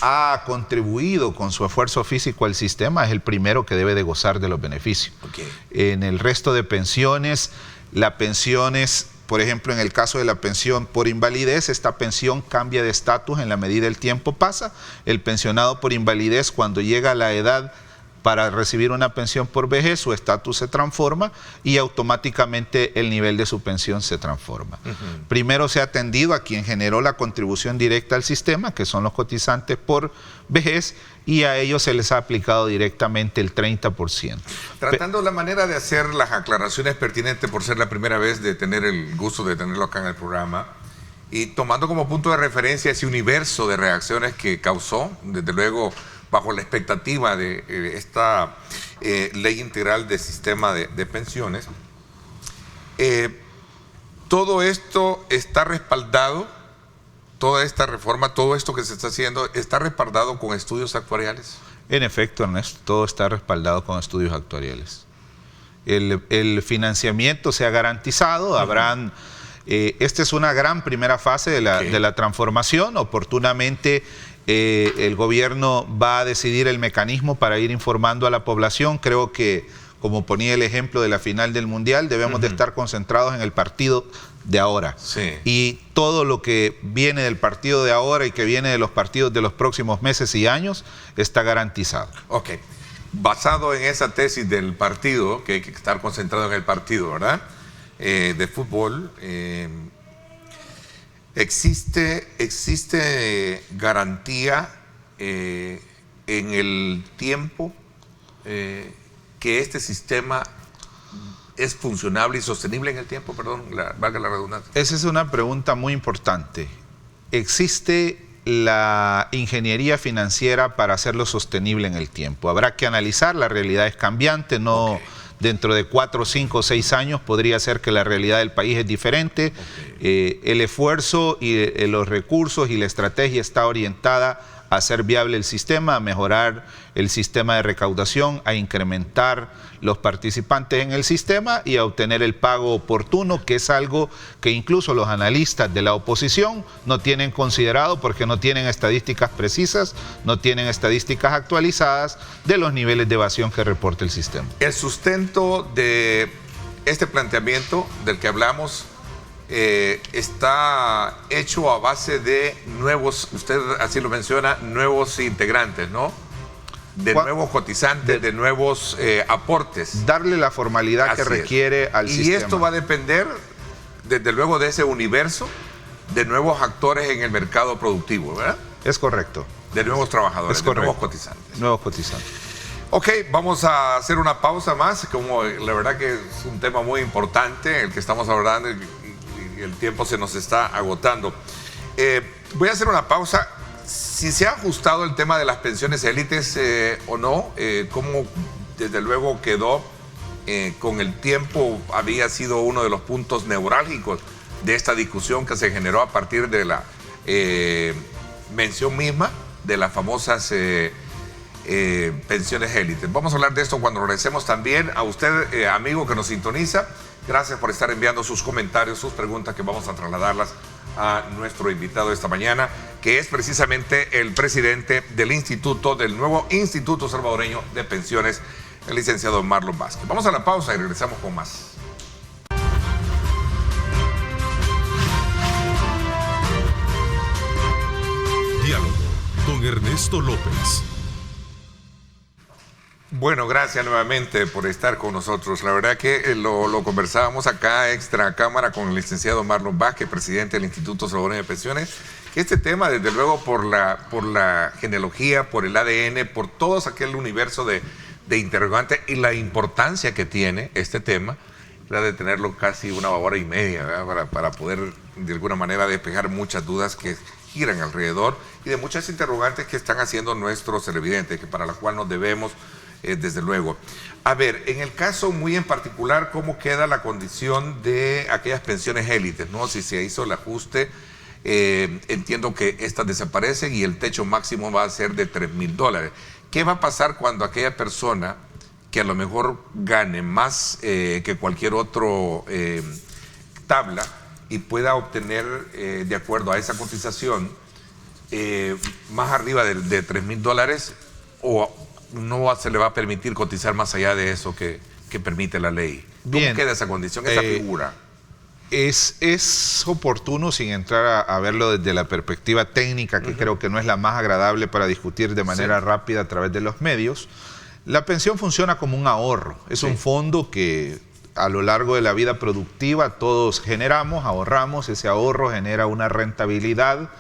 ha contribuido con su esfuerzo físico al sistema es el primero que debe de gozar de los beneficios. En el resto de pensiones, por ejemplo, en el caso de la pensión por invalidez, esta pensión cambia de estatus en la medida el tiempo pasa. El pensionado por invalidez, cuando llega a la edad para recibir una pensión por vejez, su estatus se transforma y automáticamente el nivel de su pensión se transforma. Primero se ha atendido a quien generó la contribución directa al sistema, que son los cotizantes por vejez, y a ellos se les ha aplicado directamente el 30%. Tratando la manera de hacer las aclaraciones pertinentes, por ser la primera vez de tener el gusto de tenerlo acá en el programa, y tomando como punto de referencia ese universo de reacciones que causó, desde luego, bajo la expectativa de esta ley integral de sistema de pensiones, todo esto está respaldado, toda esta reforma, todo esto que se está haciendo, ¿está respaldado con estudios actuariales? En efecto, Ernesto, todo está respaldado con estudios actuariales. El financiamiento se ha garantizado, habrán... esta es una gran primera fase de la transformación. Oportunamente el gobierno va a decidir el mecanismo para ir informando a la población. Creo que, como ponía el ejemplo de la final del Mundial, debemos de estar concentrados en el partido de ahora. Sí. Y todo lo que viene del partido de ahora y que viene de los partidos de los próximos meses y años está garantizado. Ok. Basado en esa tesis del partido, que hay que estar concentrado en el partido, ¿verdad? De fútbol, ¿existe garantía en el tiempo que este sistema es funcionable y sostenible en el tiempo? Perdón, valga la redundancia. Esa es una pregunta muy importante. ¿Existe la ingeniería financiera para hacerlo sostenible en el tiempo? Habrá que analizar, la realidad es cambiante, no... Dentro de 4, 5, 6 años podría ser que la realidad del país es diferente. El esfuerzo y los recursos y la estrategia está orientada a hacer viable el sistema, a mejorar el sistema de recaudación, a incrementar los participantes en el sistema y a obtener el pago oportuno, que es algo que incluso los analistas de la oposición no tienen considerado porque no tienen estadísticas precisas, no tienen estadísticas actualizadas de los niveles de evasión que reporta el sistema. El sustento de este planteamiento del que hablamos está hecho a base de nuevos, usted así lo menciona, nuevos integrantes, ¿no? De nuevos cotizantes, de nuevos aportes. Darle la formalidad que requiere al sistema. Y esto va a depender, desde luego, de ese universo de nuevos actores en el mercado productivo, ¿verdad? Es correcto. De nuevos trabajadores, de nuevos cotizantes. Nuevos cotizantes. Ok, vamos a hacer una pausa más, como la verdad que es un tema muy importante el que estamos hablando y el tiempo se nos está agotando. Voy a hacer una pausa. Si se ha ajustado el tema de las pensiones élites o no, cómo desde luego quedó con el tiempo, había sido uno de los puntos neurálgicos de esta discusión que se generó a partir de la mención misma de las famosas pensiones élites. Vamos a hablar de esto cuando regresemos. También a usted, amigo que nos sintoniza, gracias por estar enviando sus comentarios, sus preguntas, que vamos a trasladarlas a nuestro invitado esta mañana, que es precisamente el presidente del nuevo Instituto Salvadoreño de Pensiones, el licenciado Marlon Vázquez. Vamos a la pausa y regresamos con más. Diálogo con Ernesto López. Bueno, gracias nuevamente por estar con nosotros. La verdad que lo conversábamos acá extra cámara con el licenciado Marlon Vázquez, presidente del Instituto Salvadoreño de Pensiones, que este tema, desde luego, por la genealogía, por el ADN, por todo aquel universo de interrogantes y la importancia que tiene este tema, era de tenerlo casi una hora y media, ¿verdad? Para poder de alguna manera despejar muchas dudas que giran alrededor y de muchas interrogantes que están haciendo nuestros televidentes, que para las cuales nos debemos, desde luego. A ver, en el caso muy en particular, ¿cómo queda la condición de aquellas pensiones élites, ¿no? Si se hizo el ajuste, entiendo que estas desaparecen y el techo máximo va a ser de $3,000. ¿Qué va a pasar cuando aquella persona que a lo mejor gane más que cualquier otro tabla y pueda obtener, de acuerdo a esa cotización, más arriba de $3,000, o no se le va a permitir cotizar más allá de eso que permite la ley? Bien. ¿Cómo queda esa condición, esa figura? Es oportuno, sin entrar a verlo desde la perspectiva técnica, que creo que no es la más agradable para discutir de manera rápida a través de los medios. La pensión funciona como un ahorro. Es un fondo que a lo largo de la vida productiva todos generamos, ahorramos. Ese ahorro genera una rentabilidad.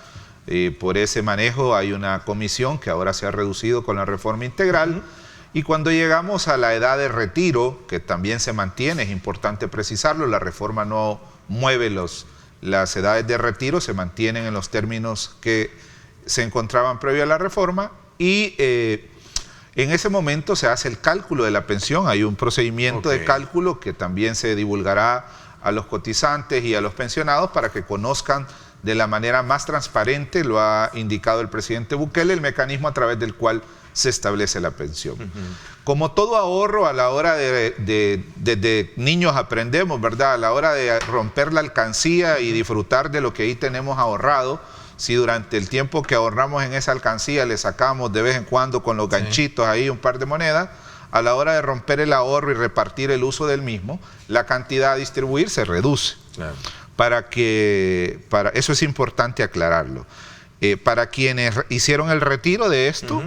Por ese manejo hay una comisión que ahora se ha reducido con la reforma integral. Y cuando llegamos a la edad de retiro, que también se mantiene, es importante precisarlo, la reforma no mueve las edades de retiro, se mantienen en los términos que se encontraban previo a la reforma, y en ese momento se hace el cálculo de la pensión. Hay un procedimiento de cálculo que también se divulgará a los cotizantes y a los pensionados para que conozcan de la manera más transparente, lo ha indicado el presidente Bukele, el mecanismo a través del cual se establece la pensión. Como todo ahorro, a la hora de niños aprendemos, ¿verdad? A la hora de romper la alcancía y disfrutar de lo que ahí tenemos ahorrado, si durante el tiempo que ahorramos en esa alcancía le sacamos de vez en cuando con los ganchitos ahí un par de monedas, a la hora de romper el ahorro y repartir el uso del mismo, la cantidad a distribuir se reduce. Claro. Eso es importante aclararlo. Para quienes hicieron el retiro de esto,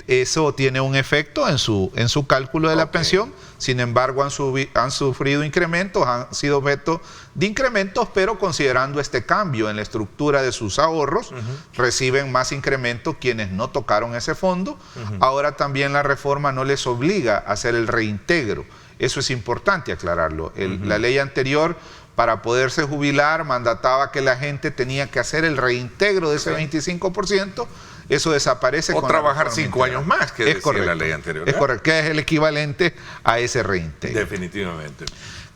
eso tiene un efecto en su cálculo de la pensión. Sin embargo, han sufrido incrementos, han sido objeto de incrementos, pero considerando este cambio en la estructura de sus ahorros, reciben más incrementos quienes no tocaron ese fondo. Ahora también la reforma no les obliga a hacer el reintegro. Eso es importante aclararlo. La ley anterior, para poderse jubilar, mandataba que la gente tenía que hacer el reintegro de ese 25%. Eso desaparece. O con trabajar 5 años más, que decía la ley anterior. Es correcto, que es el equivalente a ese reintegro. Definitivamente.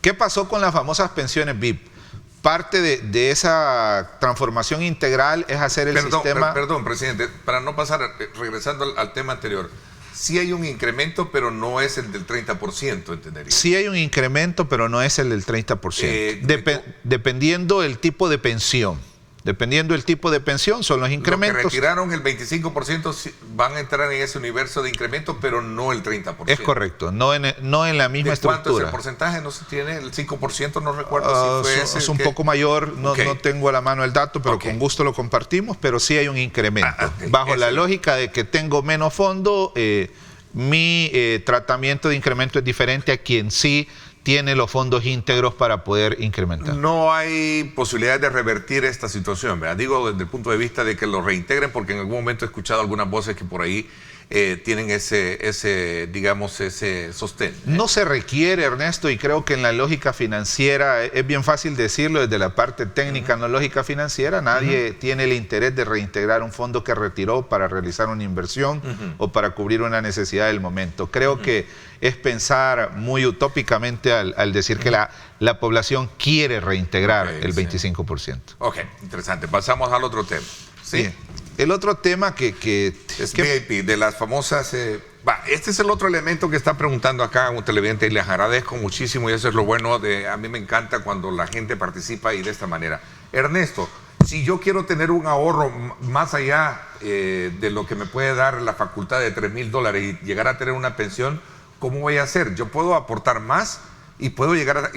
¿Qué pasó con las famosas pensiones VIP? Parte de esa transformación integral es hacer el sistema... Perdón, presidente, para no pasar, regresando al tema anterior, sí hay un incremento, pero no es el del 30%, entendería. Sí hay un incremento, pero no es el del 30%. Dependiendo del tipo de pensión. Dependiendo del tipo de pensión, son los incrementos. Los que retiraron el 25% van a entrar en ese universo de incremento, pero no el 30%. Es correcto, no en la misma estructura. ¿Cuánto es el porcentaje? No se tiene, el 5%, no recuerdo si fue ese. Es un poco mayor, no tengo a la mano el dato, pero con gusto lo compartimos, pero sí hay un incremento. Bajo la lógica de que tengo menos fondo, mi tratamiento de incremento es diferente a quien sí tiene los fondos íntegros para poder incrementar. No hay posibilidad de revertir esta situación, ¿verdad? Digo desde el punto de vista de que lo reintegren, porque en algún momento he escuchado algunas voces que por ahí tienen ese sostén. No se requiere, Ernesto, y creo que en la lógica financiera, es bien fácil decirlo desde la parte técnica, no lógica financiera, nadie tiene el interés de reintegrar un fondo que retiró para realizar una inversión o para cubrir una necesidad del momento. Creo que es pensar muy utópicamente al decir que la población quiere reintegrar el 25%. Ok, interesante. Pasamos al otro tema. ¿Sí? Bien. El otro tema que VIP, de las famosas... este es el otro elemento que está preguntando acá un televidente y les agradezco muchísimo, y eso es lo bueno a mí me encanta cuando la gente participa y de esta manera. Ernesto, si yo quiero tener un ahorro más allá de lo que me puede dar la facultad de $3,000 y llegar a tener una pensión, ¿cómo voy a hacer? ¿Yo puedo aportar más y puedo llegar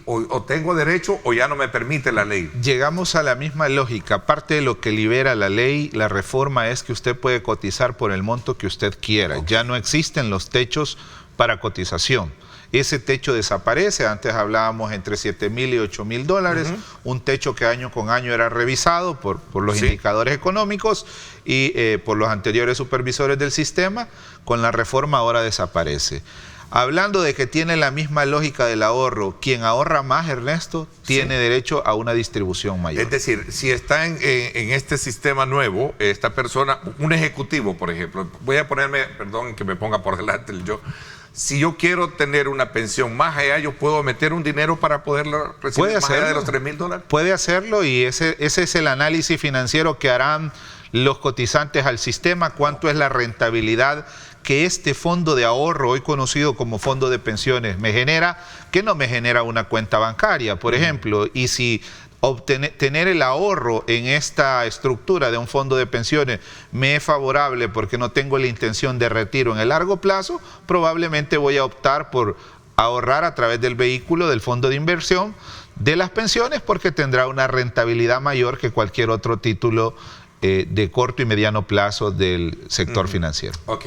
o tengo derecho o ya no me permite la ley? Llegamos a la misma lógica. Aparte de lo que libera la ley, la reforma es que usted puede cotizar por el monto que usted quiera. Okay. Ya no existen los techos para cotización. Ese techo desaparece. Antes hablábamos entre $7,000 y $8,000, un techo que año con año era revisado por los indicadores económicos y por los anteriores supervisores del sistema. Con la reforma ahora desaparece. Hablando de que tiene la misma lógica del ahorro, quien ahorra más, Ernesto, tiene derecho a una distribución mayor. Es decir, si está en este sistema nuevo, esta persona, un ejecutivo, por ejemplo, voy a ponerme, perdón que me ponga por delante el yo, si yo quiero tener una pensión más allá, ¿yo puedo meter un dinero para poderlo recibir más allá de los $3,000? Puede hacerlo, y ese es el análisis financiero que harán los cotizantes al sistema, cuánto es la rentabilidad que este fondo de ahorro, hoy conocido como fondo de pensiones, me genera, que no me genera una cuenta bancaria, por ejemplo. Y si tener el ahorro en esta estructura de un fondo de pensiones me es favorable porque no tengo la intención de retiro en el largo plazo, probablemente voy a optar por ahorrar a través del vehículo del fondo de inversión de las pensiones, porque tendrá una rentabilidad mayor que cualquier otro título de corto y mediano plazo del sector financiero. Ok.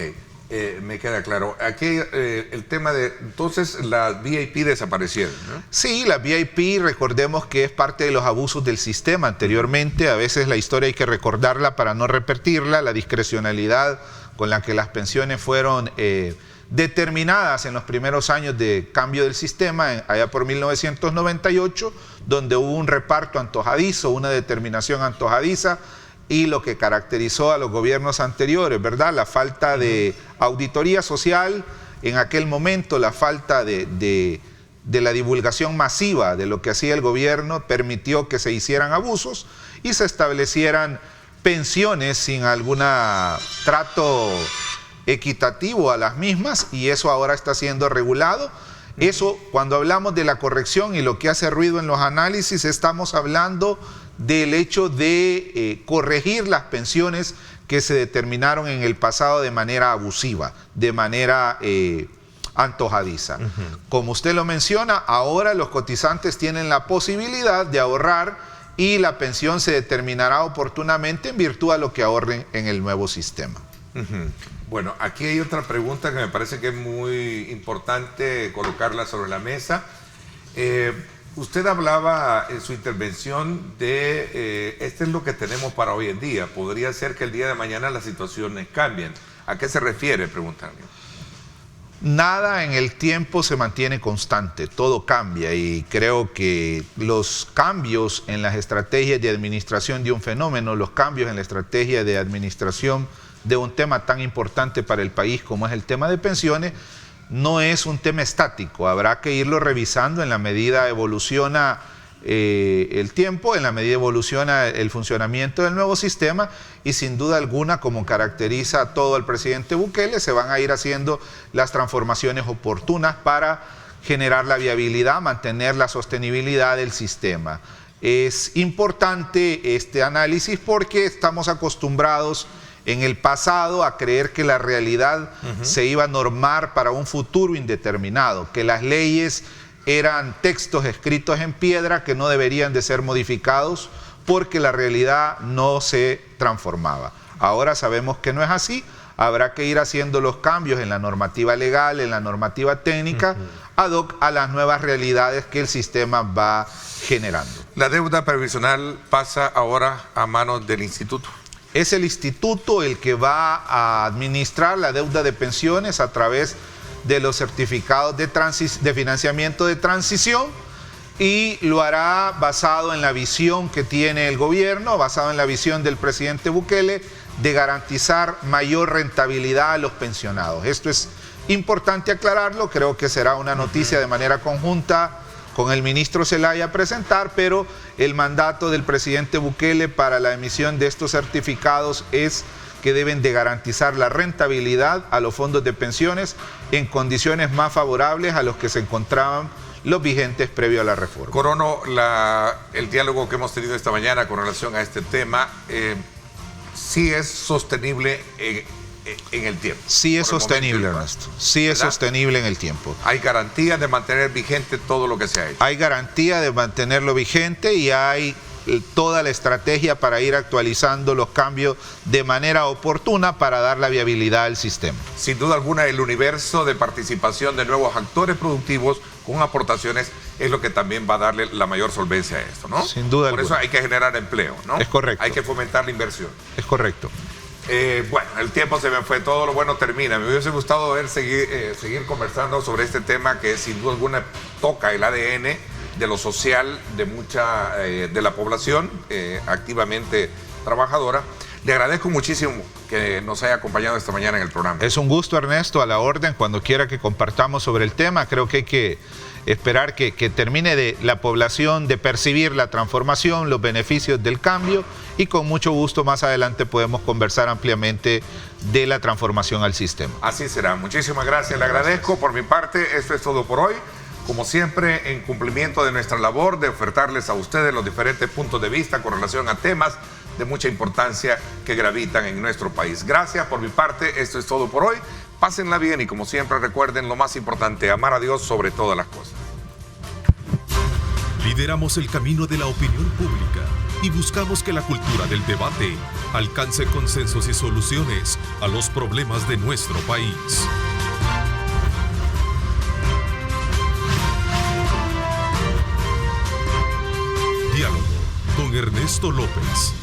Me queda claro. Aquí el tema de, entonces, las VIP desaparecieron, ¿no? Sí, las VIP, recordemos que es parte de los abusos del sistema anteriormente. A veces la historia hay que recordarla para no repetirla. La discrecionalidad con la que las pensiones fueron determinadas en los primeros años de cambio del sistema, allá por 1998, donde hubo un reparto antojadizo, una determinación antojadiza, y lo que caracterizó a los gobiernos anteriores, ¿verdad? La falta de auditoría social en aquel momento, la falta de la divulgación masiva de lo que hacía el gobierno, permitió que se hicieran abusos y se establecieran pensiones sin algún trato equitativo a las mismas, y eso ahora está siendo regulado. Eso, cuando hablamos de la corrección y lo que hace ruido en los análisis, estamos hablando del hecho de corregir las pensiones que se determinaron en el pasado de manera abusiva, de manera antojadiza. Como usted lo menciona, ahora los cotizantes tienen la posibilidad de ahorrar y la pensión se determinará oportunamente en virtud a lo que ahorren en el nuevo sistema. Bueno, aquí hay otra pregunta que me parece que es muy importante colocarla sobre la mesa. Usted hablaba en su intervención de este es lo que tenemos para hoy en día. Podría ser que el día de mañana las situaciones cambien. ¿A qué se refiere? Preguntarme. Nada en el tiempo se mantiene constante, todo cambia, y creo que los cambios en las estrategias de administración de un fenómeno, los cambios en la estrategia de administración de un tema tan importante para el país como es el tema de pensiones, no es un tema estático. Habrá que irlo revisando en la medida evoluciona el tiempo, en la medida evoluciona el funcionamiento del nuevo sistema, y sin duda alguna, como caracteriza a todo el presidente Bukele, se van a ir haciendo las transformaciones oportunas para generar la viabilidad, mantener la sostenibilidad del sistema. Es importante este análisis porque estamos acostumbrados en el pasado a creer que la realidad se iba a normar para un futuro indeterminado, que las leyes eran textos escritos en piedra que no deberían de ser modificados porque la realidad no se transformaba. Ahora sabemos que no es así. Habrá que ir haciendo los cambios en la normativa legal, en la normativa técnica, ad hoc a las nuevas realidades que el sistema va generando. La deuda previsional pasa ahora a manos del instituto. Es el instituto el que va a administrar la deuda de pensiones a través de los certificados de financiamiento de transición, y lo hará basado en la visión que tiene el gobierno, basado en la visión del presidente Bukele de garantizar mayor rentabilidad a los pensionados. Esto es importante aclararlo, creo que será una noticia de manera conjunta con el ministro Zelaya a presentar, pero el mandato del presidente Bukele para la emisión de estos certificados es que deben de garantizar la rentabilidad a los fondos de pensiones en condiciones más favorables a los que se encontraban los vigentes previo a la reforma. Corono, el diálogo que hemos tenido esta mañana con relación a este tema, sí es sostenible en el tiempo. Sí es sostenible, Ernesto. Sí es sostenible en el tiempo. Hay garantía de mantener vigente todo lo que se ha hecho. Hay garantía de mantenerlo vigente y hay toda la estrategia para ir actualizando los cambios de manera oportuna para dar la viabilidad al sistema. Sin duda alguna, el universo de participación de nuevos actores productivos con aportaciones es lo que también va a darle la mayor solvencia a esto, ¿no? Sin duda alguna. Por eso hay que generar empleo, ¿no? Es correcto. Hay que fomentar la inversión. Es correcto. Bueno, el tiempo se me fue, todo lo bueno termina. Me hubiese gustado seguir conversando sobre este tema que sin duda alguna toca el ADN de lo social de mucha de la población activamente trabajadora. Le agradezco muchísimo que nos haya acompañado esta mañana en el programa. Es un gusto, Ernesto, a la orden, cuando quiera que compartamos sobre el tema. Creo que hay que esperar que termine de la población de percibir la transformación, los beneficios del cambio, y con mucho gusto más adelante podemos conversar ampliamente de la transformación al sistema. Así será. Muchísimas gracias. Le agradezco. Por mi parte, esto es todo por hoy. Como siempre, en cumplimiento de nuestra labor de ofertarles a ustedes los diferentes puntos de vista con relación a temas de mucha importancia que gravitan en nuestro país. Gracias por mi parte, esto es todo por hoy. Pásenla bien y como siempre recuerden lo más importante, amar a Dios sobre todas las cosas. Lideramos el camino de la opinión pública y buscamos que la cultura del debate alcance consensos y soluciones a los problemas de nuestro país. Diálogo con Ernesto López.